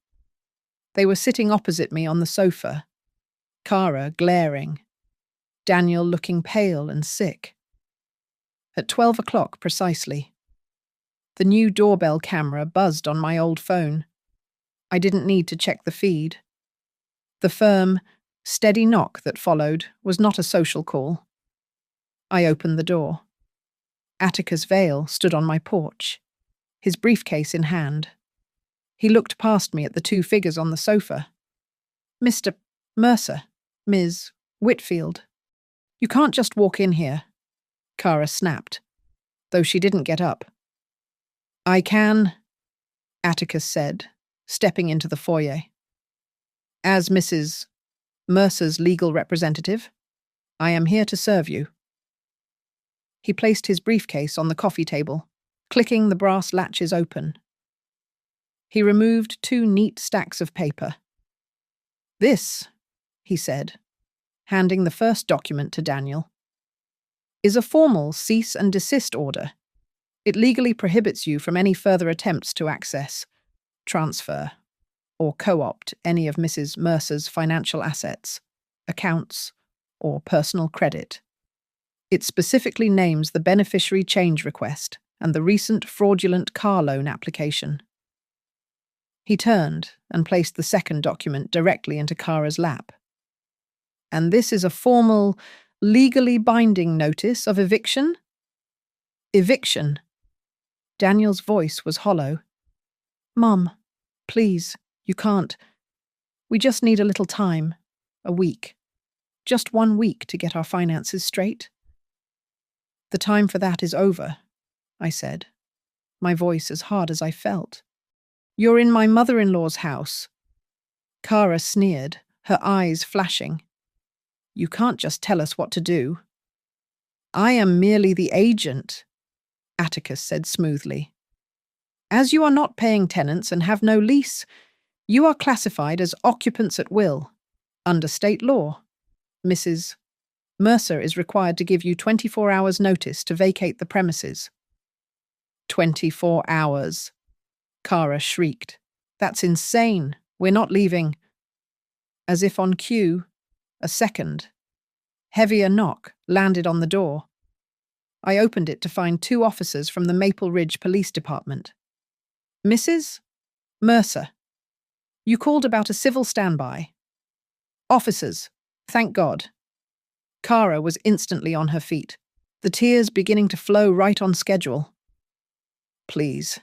A: They were sitting opposite me on the sofa, Kara glaring, Daniel looking pale and sick. At 12 o'clock precisely, the new doorbell camera buzzed on my old phone. I didn't need to check the feed. The firm, steady knock that followed was not a social call. I opened the door. Atticus Vale stood on my porch, his briefcase in hand. He looked past me at the two figures on the sofa. "Mr. Mercer, Ms. Whitfield, you can't just walk in here," Kara snapped, though she didn't get up. "I can," Atticus said, stepping into the foyer. "As Mrs. Mercer's legal representative, I am here to serve you." He placed his briefcase on the coffee table, clicking the brass latches open. He removed two neat stacks of paper. "This," he said, handing the first document to Daniel, "is a formal cease and desist order. It legally prohibits you from any further attempts to access, transfer, or co-opt any of Mrs. Mercer's financial assets, accounts, or personal credit. It specifically names the beneficiary change request and the recent fraudulent car loan application." He turned and placed the second document directly into Kara's lap. "And this is a formal, legally binding notice of eviction?" "Eviction." Daniel's voice was hollow. "Mum, please, you can't. We just need a little time. A week. Just 1 week to get our finances straight." "The time for that is over," I said, my voice as hard as I felt. "You're in my mother-in-law's house." Kara sneered, her eyes flashing. "You can't just tell us what to do." "I am merely the agent," Atticus said smoothly. "As you are not paying tenants and have no lease, you are classified as occupants at will. Under state law, Mrs. Mercer is required to give you 24 hours' notice to vacate the premises." 24 hours, Kara shrieked. "That's insane. We're not leaving." As if on cue, a second, heavier knock landed on the door. I opened it to find two officers from the Maple Ridge Police Department. "Mrs. Mercer, you called about a civil standby." "Officers, thank God." Kara was instantly on her feet, the tears beginning to flow right on schedule. "Please,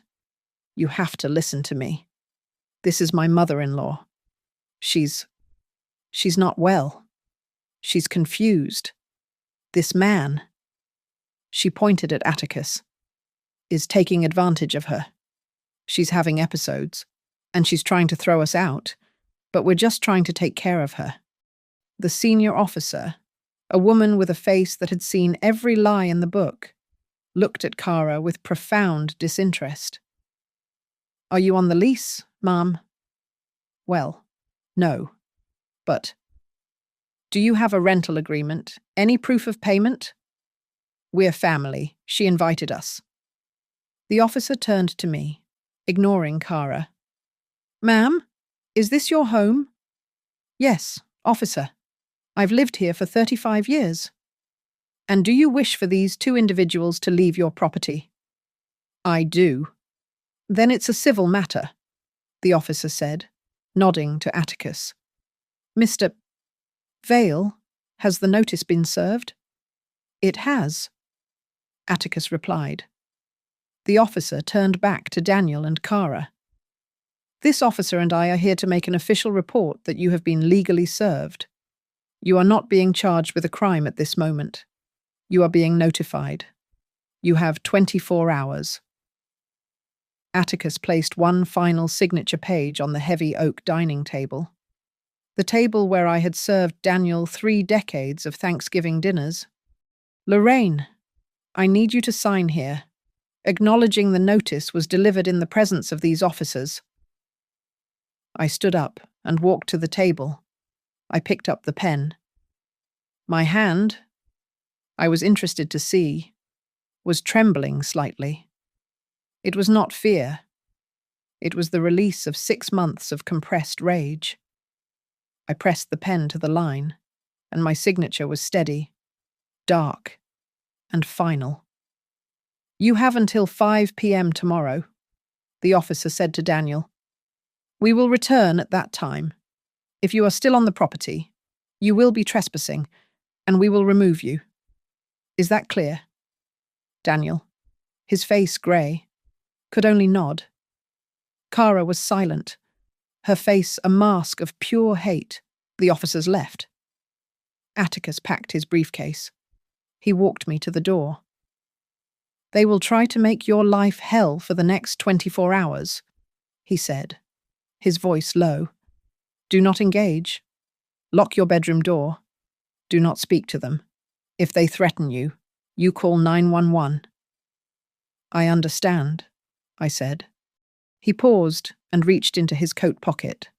A: you have to listen to me. This is my mother-in-law. She's not well. She's confused. This man," she pointed at Atticus, "is taking advantage of her. She's having episodes, and she's trying to throw us out, but we're just trying to take care of her." The senior officer, a woman with a face that had seen every lie in the book, looked at Kara with profound disinterest. "Are you on the lease, ma'am?" "Well, no. But do you have a rental agreement? Any proof of payment?" "We're family. She invited us." The officer turned to me, ignoring Kara. "Ma'am, is this your home?" "Yes, officer. I've lived here for 35 years. "And do you wish for these two individuals to leave your property?" "I do." "Then it's a civil matter," the officer said, nodding to Atticus. "Mr. Vale, has the notice been served?" "It has," Atticus replied. The officer turned back to Daniel and Kara. "This officer and I are here to make an official report that you have been legally served. You are not being charged with a crime at this moment. You are being notified. You have 24 hours. Atticus placed one final signature page on the heavy oak dining table. The table where I had served Daniel 3 decades of Thanksgiving dinners. "Lorraine, I need you to sign here, acknowledging the notice was delivered in the presence of these officers." I stood up and walked to the table. I picked up the pen. My hand, I was interested to see, was trembling slightly. It was not fear. It was the release of 6 months of compressed rage. I pressed the pen to the line, and my signature was steady, dark, and final. "You have until 5 p.m. tomorrow," the officer said to Daniel. We will return at that time. If you are still on the property, you will be trespassing, and we will remove you. Is that clear? Daniel, his face grey, could only nod. Kara was silent, her face a mask of pure hate. The officers left. Atticus packed his briefcase. He walked me to the door. They will try to make your life hell for the next 24 hours, he said, his voice low. Do not engage. Lock your bedroom door. Do not speak to them. If they threaten you, you call 911. I understand, I said. He paused and reached into his coat pocket.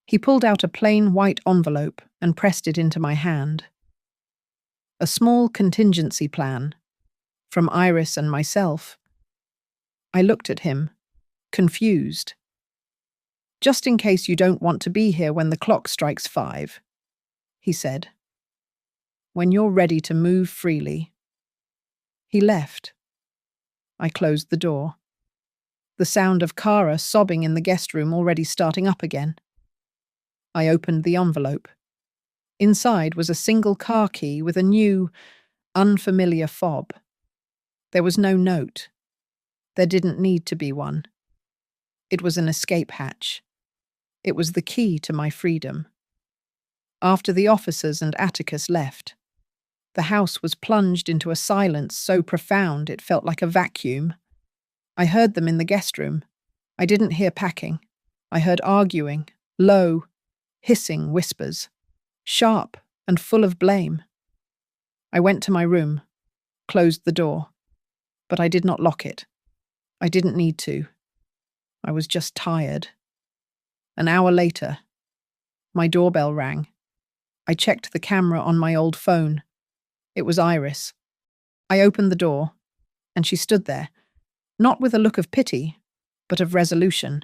A: He pulled out a plain white envelope and pressed it into my hand. A small contingency plan, from Iris and myself. I looked at him, confused. Just in case you don't want to be here when the clock strikes 5, he said. When you're ready to move freely. He left. I closed the door. The sound of Kara sobbing in the guest room already starting up again. I opened the envelope. Inside was a single car key with a new, unfamiliar fob. There was no note. There didn't need to be one. It was an escape hatch. It was the key to my freedom. After the officers and Atticus left, the house was plunged into a silence so profound it felt like a vacuum. I heard them in the guest room. I didn't hear packing. I heard arguing, low, hissing whispers, sharp and full of blame. I went to my room, closed the door, but I did not lock it. I didn't need to. I was just tired. An hour later, my doorbell rang. I checked the camera on my old phone. It was Iris. I opened the door, and she stood there, not with a look of pity, but of resolution.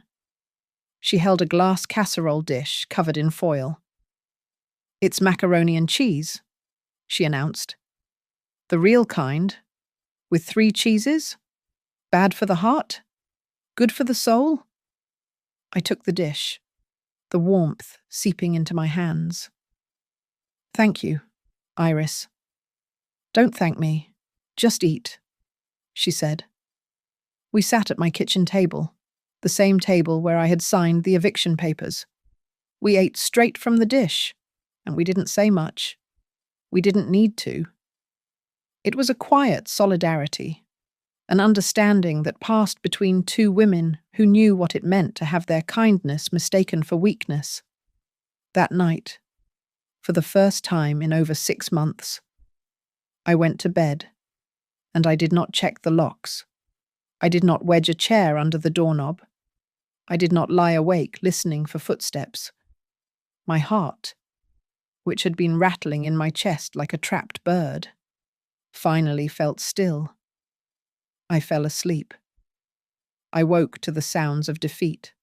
A: She held a glass casserole dish covered in foil. It's macaroni and cheese, she announced. The real kind, with 3 cheeses? Bad for the heart? Good for the soul? I took the dish, the warmth seeping into my hands. Thank you, Iris. Don't thank me. Just eat, she said. We sat at my kitchen table, the same table where I had signed the eviction papers. We ate straight from the dish, and we didn't say much. We didn't need to. It was a quiet solidarity, an understanding that passed between 2 women who knew what it meant to have their kindness mistaken for weakness. That night, for the first time in over 6 months, I went to bed, and I did not check the locks. I did not wedge a chair under the doorknob. I did not lie awake listening for footsteps. My heart, which had been rattling in my chest like a trapped bird, finally felt still. I fell asleep. I woke to the sounds of defeat.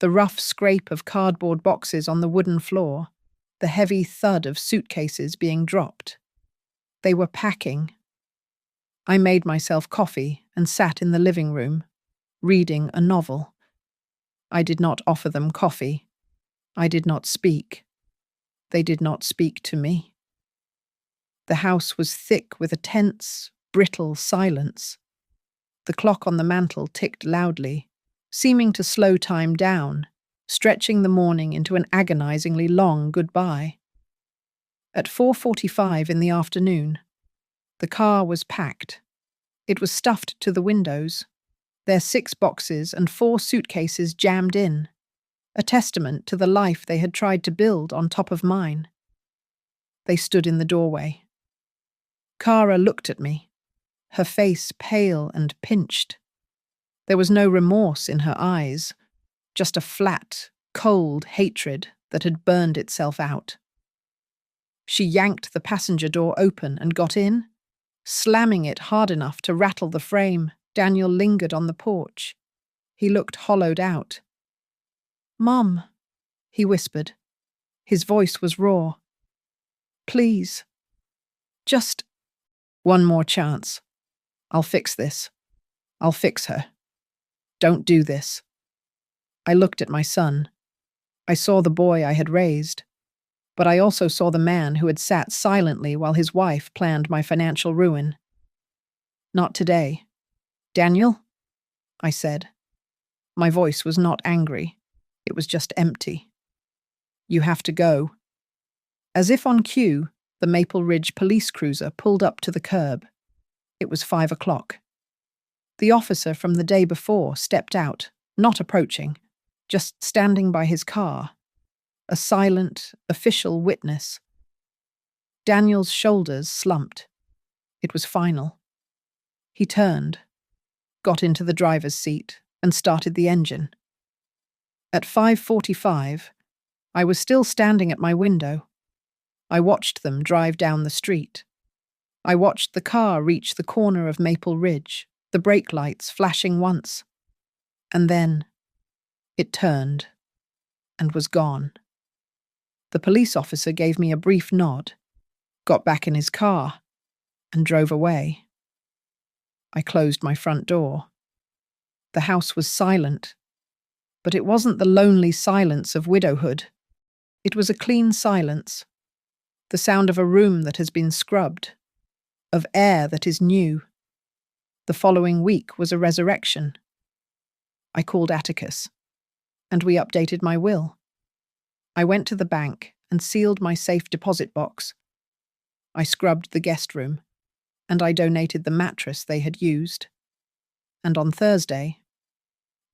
A: The rough scrape of cardboard boxes on the wooden floor, the heavy thud of suitcases being dropped. They were packing. I made myself coffee and sat in the living room, reading a novel. I did not offer them coffee. I did not speak. They did not speak to me. The house was thick with a tense, brittle silence. The clock on the mantel ticked loudly, seeming to slow time down, stretching the morning into an agonizingly long goodbye. At 4:45 in the afternoon, the car was packed. It was stuffed to the windows, their 6 boxes and 4 suitcases jammed in, a testament to the life they had tried to build on top of mine. They stood in the doorway. Kara looked at me, her face pale and pinched. There was no remorse in her eyes, just a flat, cold hatred that had burned itself out. She yanked the passenger door open and got in. Slamming it hard enough to rattle the frame, Daniel lingered on the porch. He looked hollowed out. "Mum," he whispered. His voice was raw. "Please. Just one more chance. I'll fix this. I'll fix her. Don't do this." I looked at my son. I saw the boy I had raised, but I also saw the man who had sat silently while his wife planned my financial ruin. Not today. Daniel? I said. My voice was not angry. It was just empty. You have to go. As if on cue, the Maple Ridge police cruiser pulled up to the curb. It was 5 o'clock. The officer from the day before stepped out, not approaching, just standing by his car, a silent, official witness. Daniel's shoulders slumped. It was final. He turned, got into the driver's seat, and started the engine. At 5:45, I was still standing at my window. I watched them drive down the street. I watched the car reach the corner of Maple Ridge, the brake lights flashing once. And then it turned and was gone. The police officer gave me a brief nod, got back in his car, and drove away. I closed my front door. The house was silent, but it wasn't the lonely silence of widowhood. It was a clean silence, the sound of a room that has been scrubbed, of air that is new. The following week was a resurrection. I called Atticus, and we updated my will. I went to the bank and sealed my safe deposit box. I scrubbed the guest room, and I donated the mattress they had used. And on Thursday,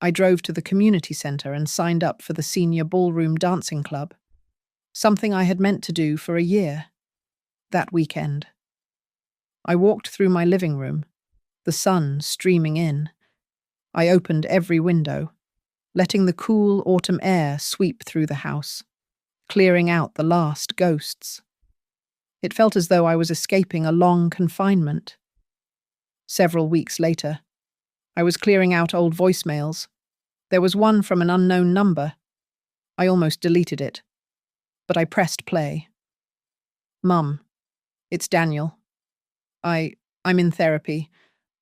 A: I drove to the community centre and signed up for the senior ballroom dancing club, something I had meant to do for a year, that weekend. I walked through my living room, the sun streaming in. I opened every window, letting the cool autumn air sweep through the house, clearing out the last ghosts. It felt as though I was escaping a long confinement. Several weeks later, I was clearing out old voicemails. There was one from an unknown number. I almost deleted it, but I pressed play. Mum, it's Daniel. I'm in therapy.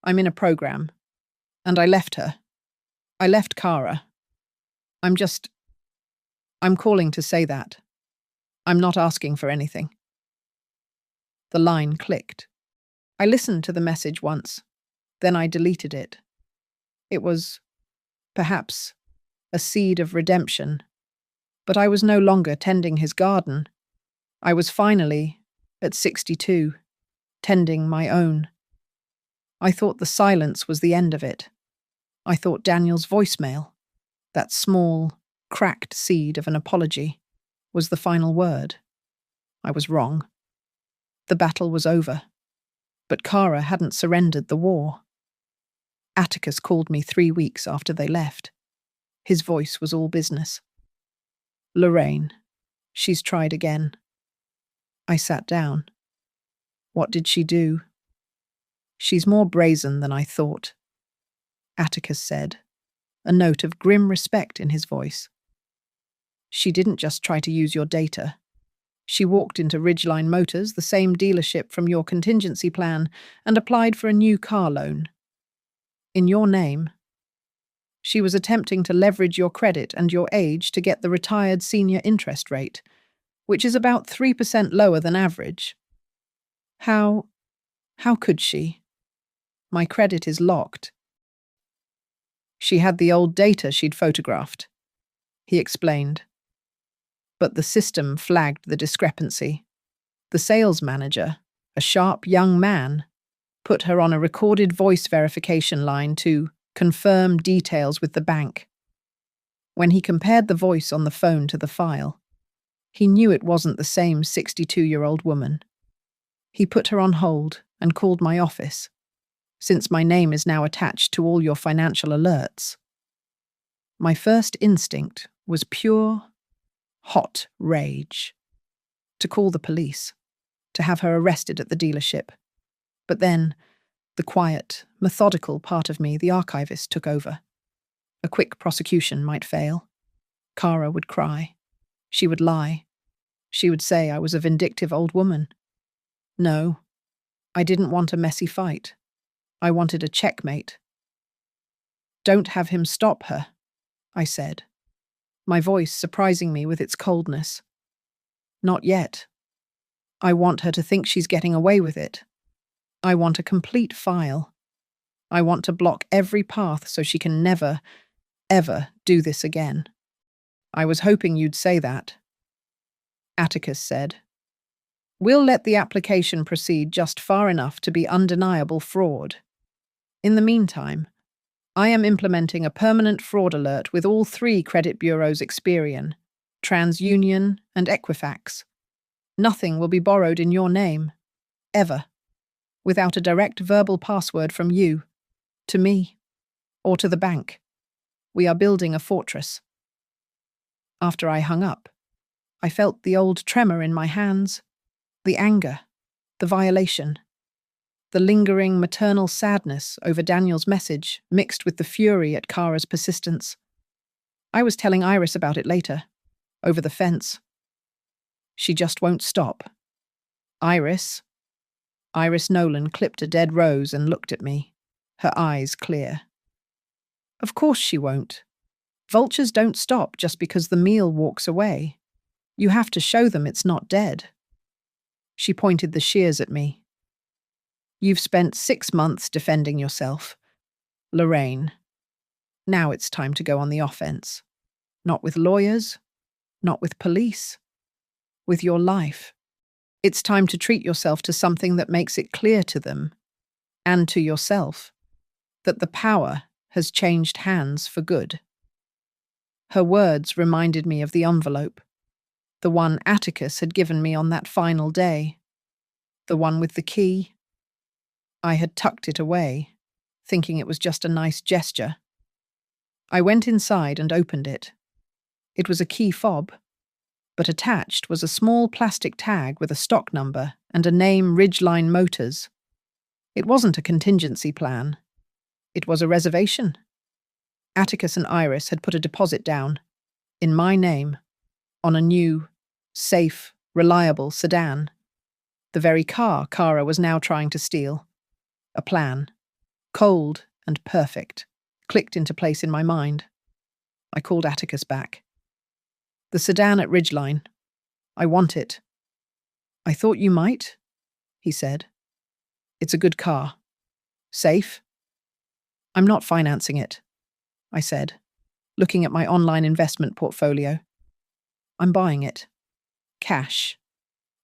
A: I'm in a program. And I left her. I left Kara. I'm calling to say that. I'm not asking for anything. The line clicked. I listened to the message once, then I deleted it. It was, perhaps, a seed of redemption, but I was no longer tending his garden. I was finally, at 62, tending my own. I thought the silence was the end of it. I thought Daniel's voicemail, that small, cracked seed of an apology, was the final word. I was wrong. The battle was over, but Kara hadn't surrendered the war. Atticus called me 3 weeks after they left. His voice was all business. Lorraine, she's tried again. I sat down. What did she do? She's more brazen than I thought, Atticus said, a note of grim respect in his voice. She didn't just try to use your data. She walked into Ridgeline Motors, the same dealership from your contingency plan, and applied for a new car loan. In your name. She was attempting to leverage your credit and your age to get the retired senior interest rate, which is about 3% lower than average. How could she? My credit is locked. She had the old data she'd photographed, he explained. But the system flagged the discrepancy. The sales manager, a sharp young man, put her on a recorded voice verification line to confirm details with the bank. When he compared the voice on the phone to the file, he knew it wasn't the same 62-year-old woman. He put her on hold and called my office, since my name is now attached to all your financial alerts. My first instinct was pure, hot rage. To call the police, to have her arrested at the dealership. But then, the quiet, methodical part of me, the archivist, took over. A quick prosecution might fail. Kara would cry. She would lie. She would say I was a vindictive old woman. No, I didn't want a messy fight. I wanted a checkmate. Don't have him stop her, I said. my voice surprising me with its coldness. Not yet. I want her to think she's getting away with it. I want a complete file. I want to block every path so she can never, ever do this again. I was hoping you'd say that. Atticus said. We'll let the application proceed just far enough to be undeniable fraud. In the meantime, I am implementing a permanent fraud alert with all 3 credit bureaus Experian, TransUnion, and Equifax. Nothing will be borrowed in your name, ever, without a direct verbal password from you, to me, or to the bank. We are building a fortress. After I hung up, I felt the old tremor in my hands, the anger, the violation, the lingering maternal sadness over Daniel's message mixed with the fury at Kara's persistence. I was telling Iris about it later, over the fence. She just won't stop. Iris Nolan clipped a dead rose and looked at me, her eyes clear. Of course she won't. Vultures don't stop just because the meal walks away. You have to show them it's not dead. She pointed the shears at me. You've spent 6 months defending yourself, Lorraine. Now it's time to go on the offense. Not with lawyers, not with police, with your life. It's time to treat yourself to something that makes it clear to them, and to yourself, that the power has changed hands for good. Her words reminded me of the envelope, the one Atticus had given me on that final day, the one with the key. I had tucked it away, thinking it was just a nice gesture. I went inside and opened it. It was a key fob, but attached was a small plastic tag with a stock number and a name Ridgeline Motors. It wasn't a contingency plan. It was a reservation. Atticus and Iris had put a deposit down, in my name, on a new, safe, reliable sedan. The very car Kara was now trying to steal. A plan, cold and perfect, clicked into place in my mind. I called Atticus back. The sedan at Ridgeline. I want it. I thought you might, he said. It's a good car. Safe? I'm not financing it, I said, looking at my online investment portfolio. I'm buying it. Cash.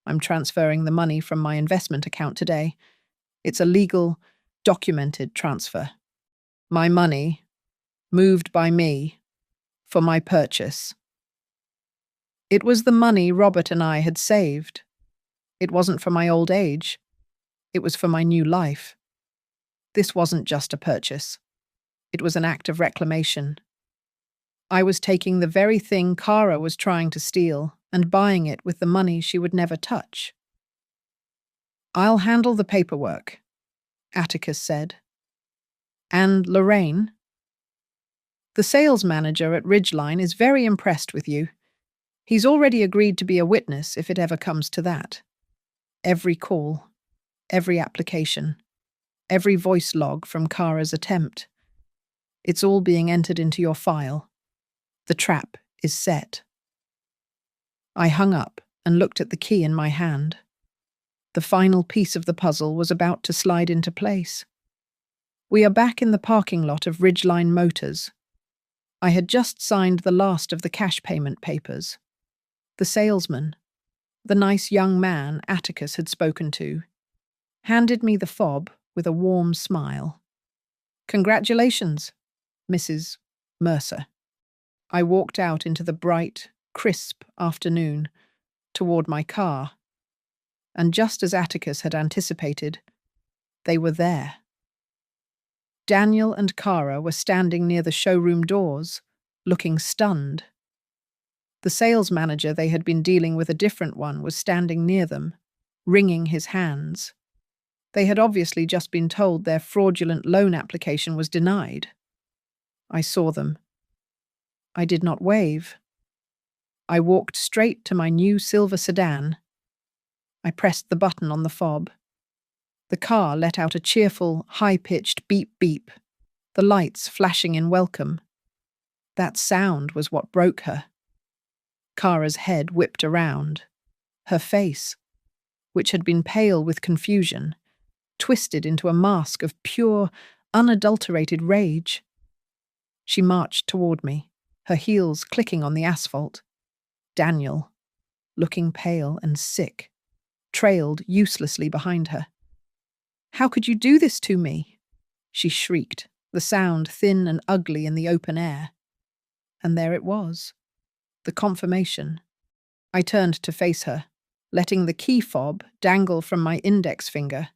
A: I'm transferring the money from my investment account today. It's a legal, documented transfer. My money, moved by me, for my purchase. It was the money Robert and I had saved. It wasn't for my old age. It was for my new life. This wasn't just a purchase. It was an act of reclamation. I was taking the very thing Kara was trying to steal and buying it with the money she would never touch. I'll handle the paperwork, Atticus said. And Lorraine? The sales manager at Ridgeline is very impressed with you. He's already agreed to be a witness if it ever comes to that. Every call, every application, every voice log from Kara's attempt. It's all being entered into your file. The trap is set. I hung up and looked at the key in my hand. The final piece of the puzzle was about to slide into place. We are back in the parking lot of Ridgeline Motors. I had just signed the last of the cash payment papers. The salesman, the nice young man Atticus had spoken to, handed me the fob with a warm smile. Congratulations, Mrs. Mercer. I walked out into the bright, crisp afternoon, toward my car, and just as Atticus had anticipated, they were there. Daniel and Kara were standing near the showroom doors, looking stunned. The sales manager they had been dealing with, a different one, was standing near them, wringing his hands. They had obviously just been told their fraudulent loan application was denied. I saw them. I did not wave. I walked straight to my new silver sedan. I pressed the button on the fob. The car let out a cheerful, high-pitched beep-beep, the lights flashing in welcome. That sound was what broke her. Kara's head whipped around. Her face, which had been pale with confusion, twisted into a mask of pure, unadulterated rage. She marched toward me, her heels clicking on the asphalt. Daniel, looking pale and sick, trailed uselessly behind her. "How could you do this to me?" she shrieked, the sound thin and ugly in the open air. And there it was, the confirmation. I turned to face her, letting the key fob dangle from my index finger.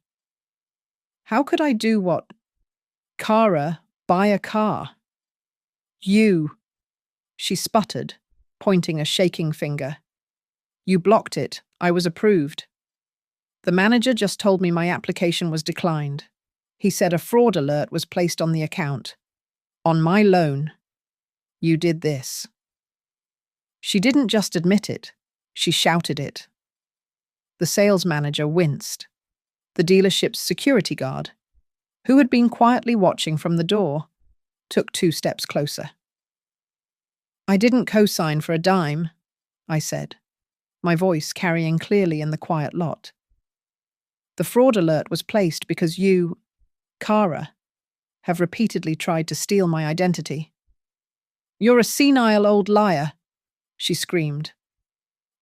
A: How could I do what? Kara, buy a car. You, she sputtered, pointing a shaking finger. You blocked it. I was approved. The manager just told me my application was declined. He said a fraud alert was placed on the account. On my loan. You did this. She didn't just admit it. She shouted it. The sales manager winced. The dealership's security guard, who had been quietly watching from the door, took 2 steps closer. I didn't co-sign for a dime, I said, my voice carrying clearly in the quiet lot. The fraud alert was placed because you, Kara, have repeatedly tried to steal my identity. You're a senile old liar, she screamed.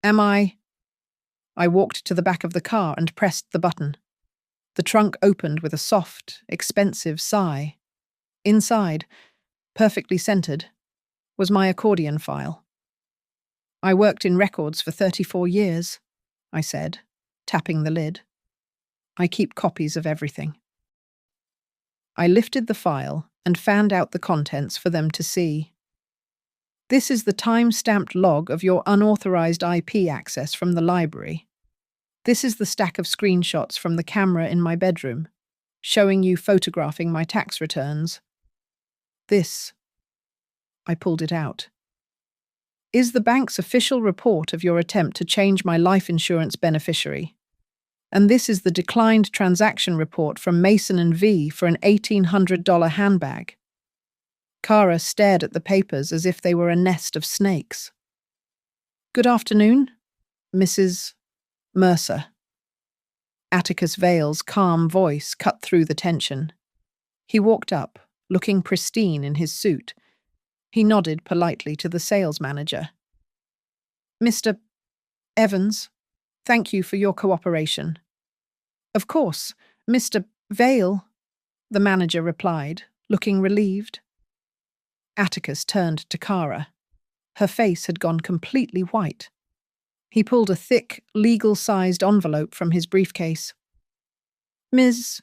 A: Am I? I walked to the back of the car and pressed the button. The trunk opened with a soft, expensive sigh. Inside, perfectly centered, was my accordion file. I worked in records for 34 years, I said, tapping the lid. I keep copies of everything. I lifted the file and fanned out the contents for them to see. This is the time-stamped log of your unauthorized IP access from the library. This is the stack of screenshots from the camera in my bedroom, showing you photographing my tax returns. This, I pulled it out, is the bank's official report of your attempt to change my life insurance beneficiary. And this is the declined transaction report from Mason & V for an $1,800 handbag. Kara stared at the papers as if they were a nest of snakes. Good afternoon, Mrs. Mercer. Atticus Vale's calm voice cut through the tension. He walked up, looking pristine in his suit. He nodded politely to the sales manager. Mr. Evans, thank you for your cooperation. Of course, Mr. Vale, the manager replied, looking relieved. Atticus turned to Kara. Her face had gone completely white. He pulled a thick, legal-sized envelope from his briefcase. Ms.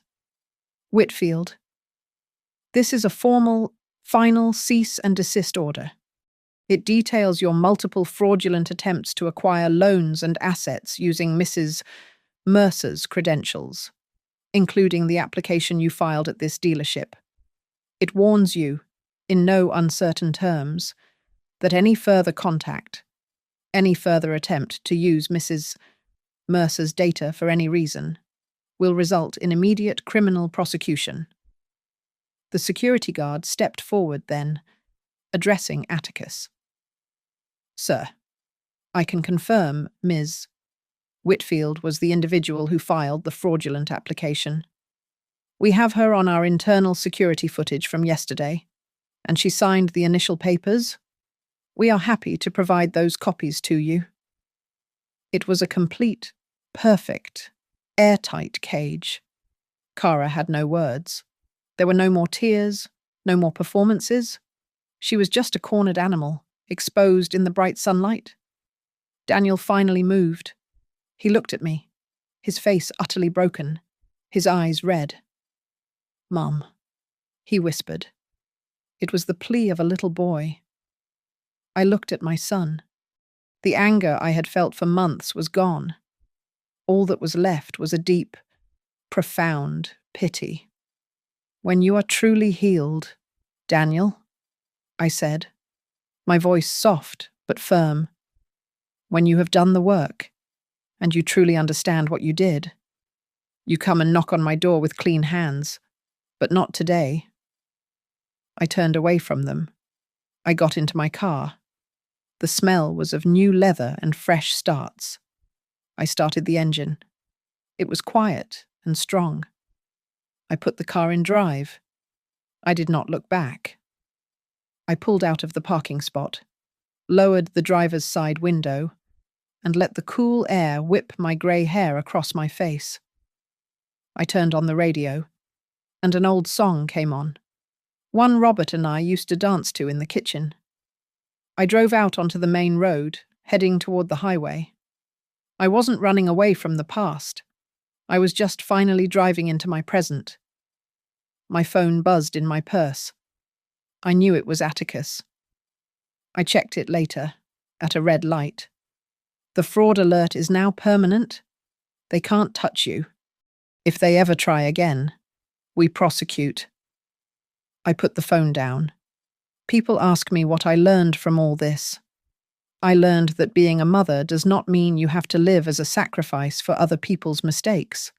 A: Whitfield, this is a formal, final cease and desist order. It details your multiple fraudulent attempts to acquire loans and assets using Mrs. Mercer's credentials, including the application you filed at this dealership. It warns you, in no uncertain terms, that any further contact, any further attempt to use Mrs. Mercer's data for any reason, will result in immediate criminal prosecution. The security guard stepped forward then, addressing Atticus. Sir, I can confirm Ms. Whitfield was the individual who filed the fraudulent application. We have her on our internal security footage from yesterday, and she signed the initial papers. We are happy to provide those copies to you. It was a complete, perfect, airtight cage. Kara had no words. There were no more tears, no more performances. She was just a cornered animal, exposed in the bright sunlight. Daniel finally moved. He looked at me, his face utterly broken, his eyes red. Mum, he whispered. It was the plea of a little boy. I looked at my son. The anger I had felt for months was gone. All that was left was a deep, profound pity. When you are truly healed, Daniel, I said, my voice soft but firm, when you have done the work, and you truly understand what you did, you come and knock on my door with clean hands, but not today. I turned away from them. I got into my car. The smell was of new leather and fresh starts. I started the engine. It was quiet and strong. I put the car in drive. I did not look back. I pulled out of the parking spot, lowered the driver's side window, and let the cool air whip my grey hair across my face. I turned on the radio, and an old song came on, one Robert and I used to dance to in the kitchen. I drove out onto the main road, heading toward the highway. I wasn't running away from the past. I was just finally driving into my present. My phone buzzed in my purse. I knew it was Atticus. I checked it later, at a red light. The fraud alert is now permanent. They can't touch you. If they ever try again, we prosecute. I put the phone down. People ask me what I learned from all this. I learned that being a mother does not mean you have to live as a sacrifice for other people's mistakes.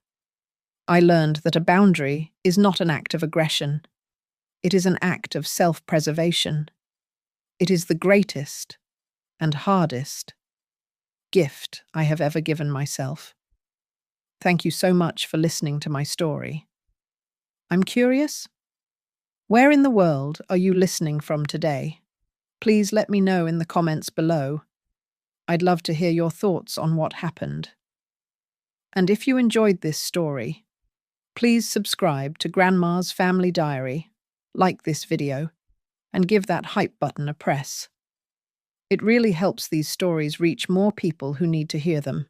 A: I learned that a boundary is not an act of aggression. It is an act of self-preservation. It is the greatest and hardest gift I have ever given myself. Thank you so much for listening to my story. I'm curious, where in the world are you listening from today? Please let me know in the comments below. I'd love to hear your thoughts on what happened. And if you enjoyed this story, please subscribe to Grandma's Family Diary, like this video, and give that hype button a press. It really helps these stories reach more people who need to hear them.